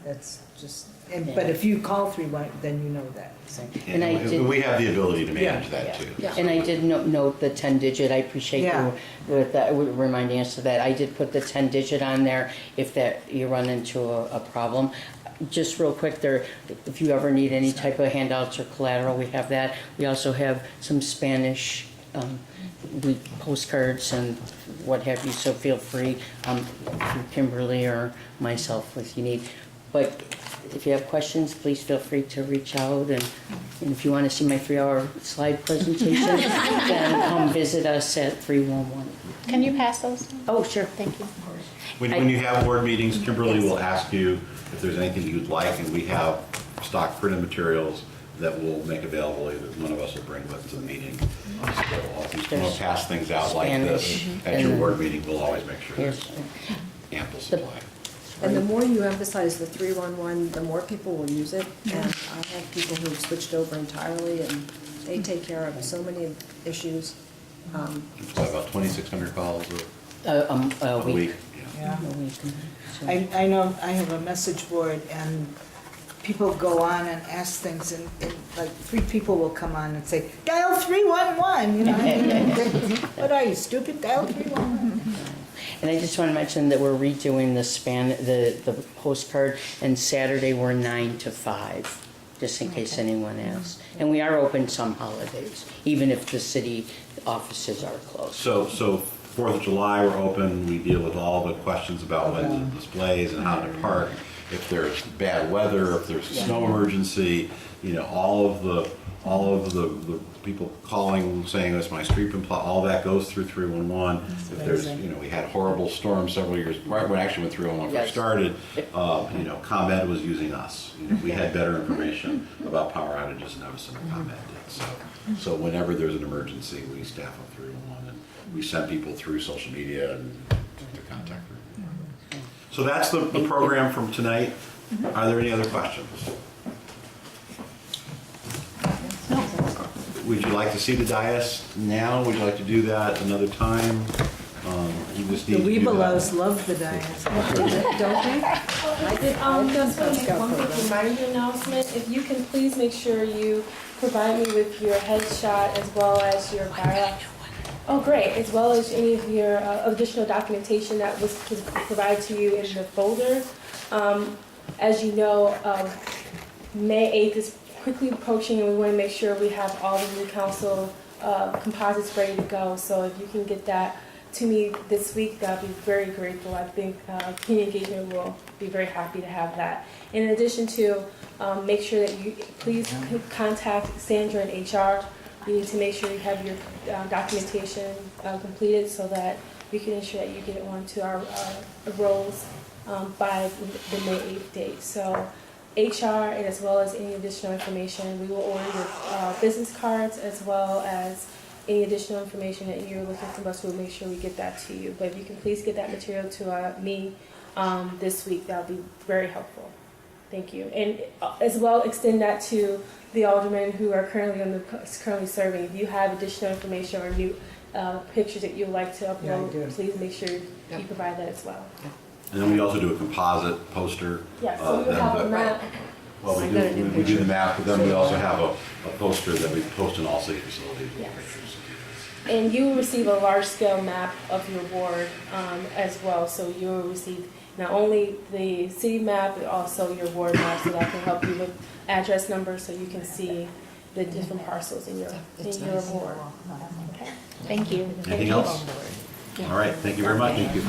that's just, but if you call 311, then you know that, so. And I did- we have the ability to manage that Yeah. too. Yeah. And I did note the 10-digit, I appreciate Yeah. you with that, reminding us of that. I did put the 10-digit on there if that, you run into a problem. Just real quick there, if you ever need any type of handouts or collateral, we have that. We also have some Spanish postcards and what have you, so feel free, through Kimberly or myself if you need. But if you have questions, please feel free to reach out, and if you want to see my 3-hour slide presentation, then come visit us at 311. Can you pass those? Oh, sure. Thank you. When you have board meetings, Kimberly will ask you if there's anything you'd like, and we have stock printed materials that we'll make available, that one of us will bring with to the meeting. So if you want to pass things out like this Spanish. at your And- board meeting, we'll always make sure Here's, there's ample supply. and the more you emphasize the 311, the more people will use it. And I have people who've switched over entirely, and they take care of so many issues. It's about 2,600 calls a a week. week. Yeah. A week. So- I know I have a message board and people go on and ask things and like 3 people will come on and say, dial 311, you know. What are you, stupid? Dial 311. And I just want to mention that we're redoing the postcard, and Saturday we're 9 to 5, just in case anyone asks. And we are open some holidays, even if the city offices are closed. So 4th of July, we're open, we deal with all the questions about when the displays and how to park. If there's bad weather, if there's a snow emergency, you know, all of the people calling, saying it's my street been plowed, all that goes through 311. If there's, we had horrible storms several years, right when actually when 311 first started, ComEd was using us. We had better information about power outages in Evanston than ComEd did. So whenever there's an emergency, we staff up 311 and we send people through social media and to contact them. So that's the program from tonight. Are there any other questions? Would you like to see the dais now? Would you like to do that another time? You just need The to do that. Webelos love the dais, don't they? I did, just want to make one quick reminder announcement. If you can please make sure you provide me with your headshot as well as your bio. Oh, great, as well as any of your additional documentation that was provided to you in the folder. As you know, May 8th is quickly approaching and we want to make sure we have all the new council composites ready to go. So if you can get that to me this week, I'll be very grateful. I think community engagement will be very happy to have that. In addition to make sure that you please contact Sandra and HR. You need to make sure you have your documentation completed so that we can ensure that you get onto our roles by the May 8th date. So HR and as well as any additional information, we will order your business cards as well as any additional information that you're looking from us. We'll make sure we get that to you. But if you can please get that material to me this week, that would be very helpful. Thank you. And as well, extend that to the aldermen who are currently serving. If you have additional information or new pictures that you would like to upload, please make sure you provide that as well. And then we also do a composite poster. Yeah, so you'll have a map. Well, we do the map, but then we also have a poster that we post in all city facilities. Yes. And you will receive a large-scale map of your ward as well. So you will receive not only the city map, but also your ward map, so that can help you with address numbers so you can see the different parcels in your ward. Okay. Thank you. Anything else? All right, thank you very much. Thank you.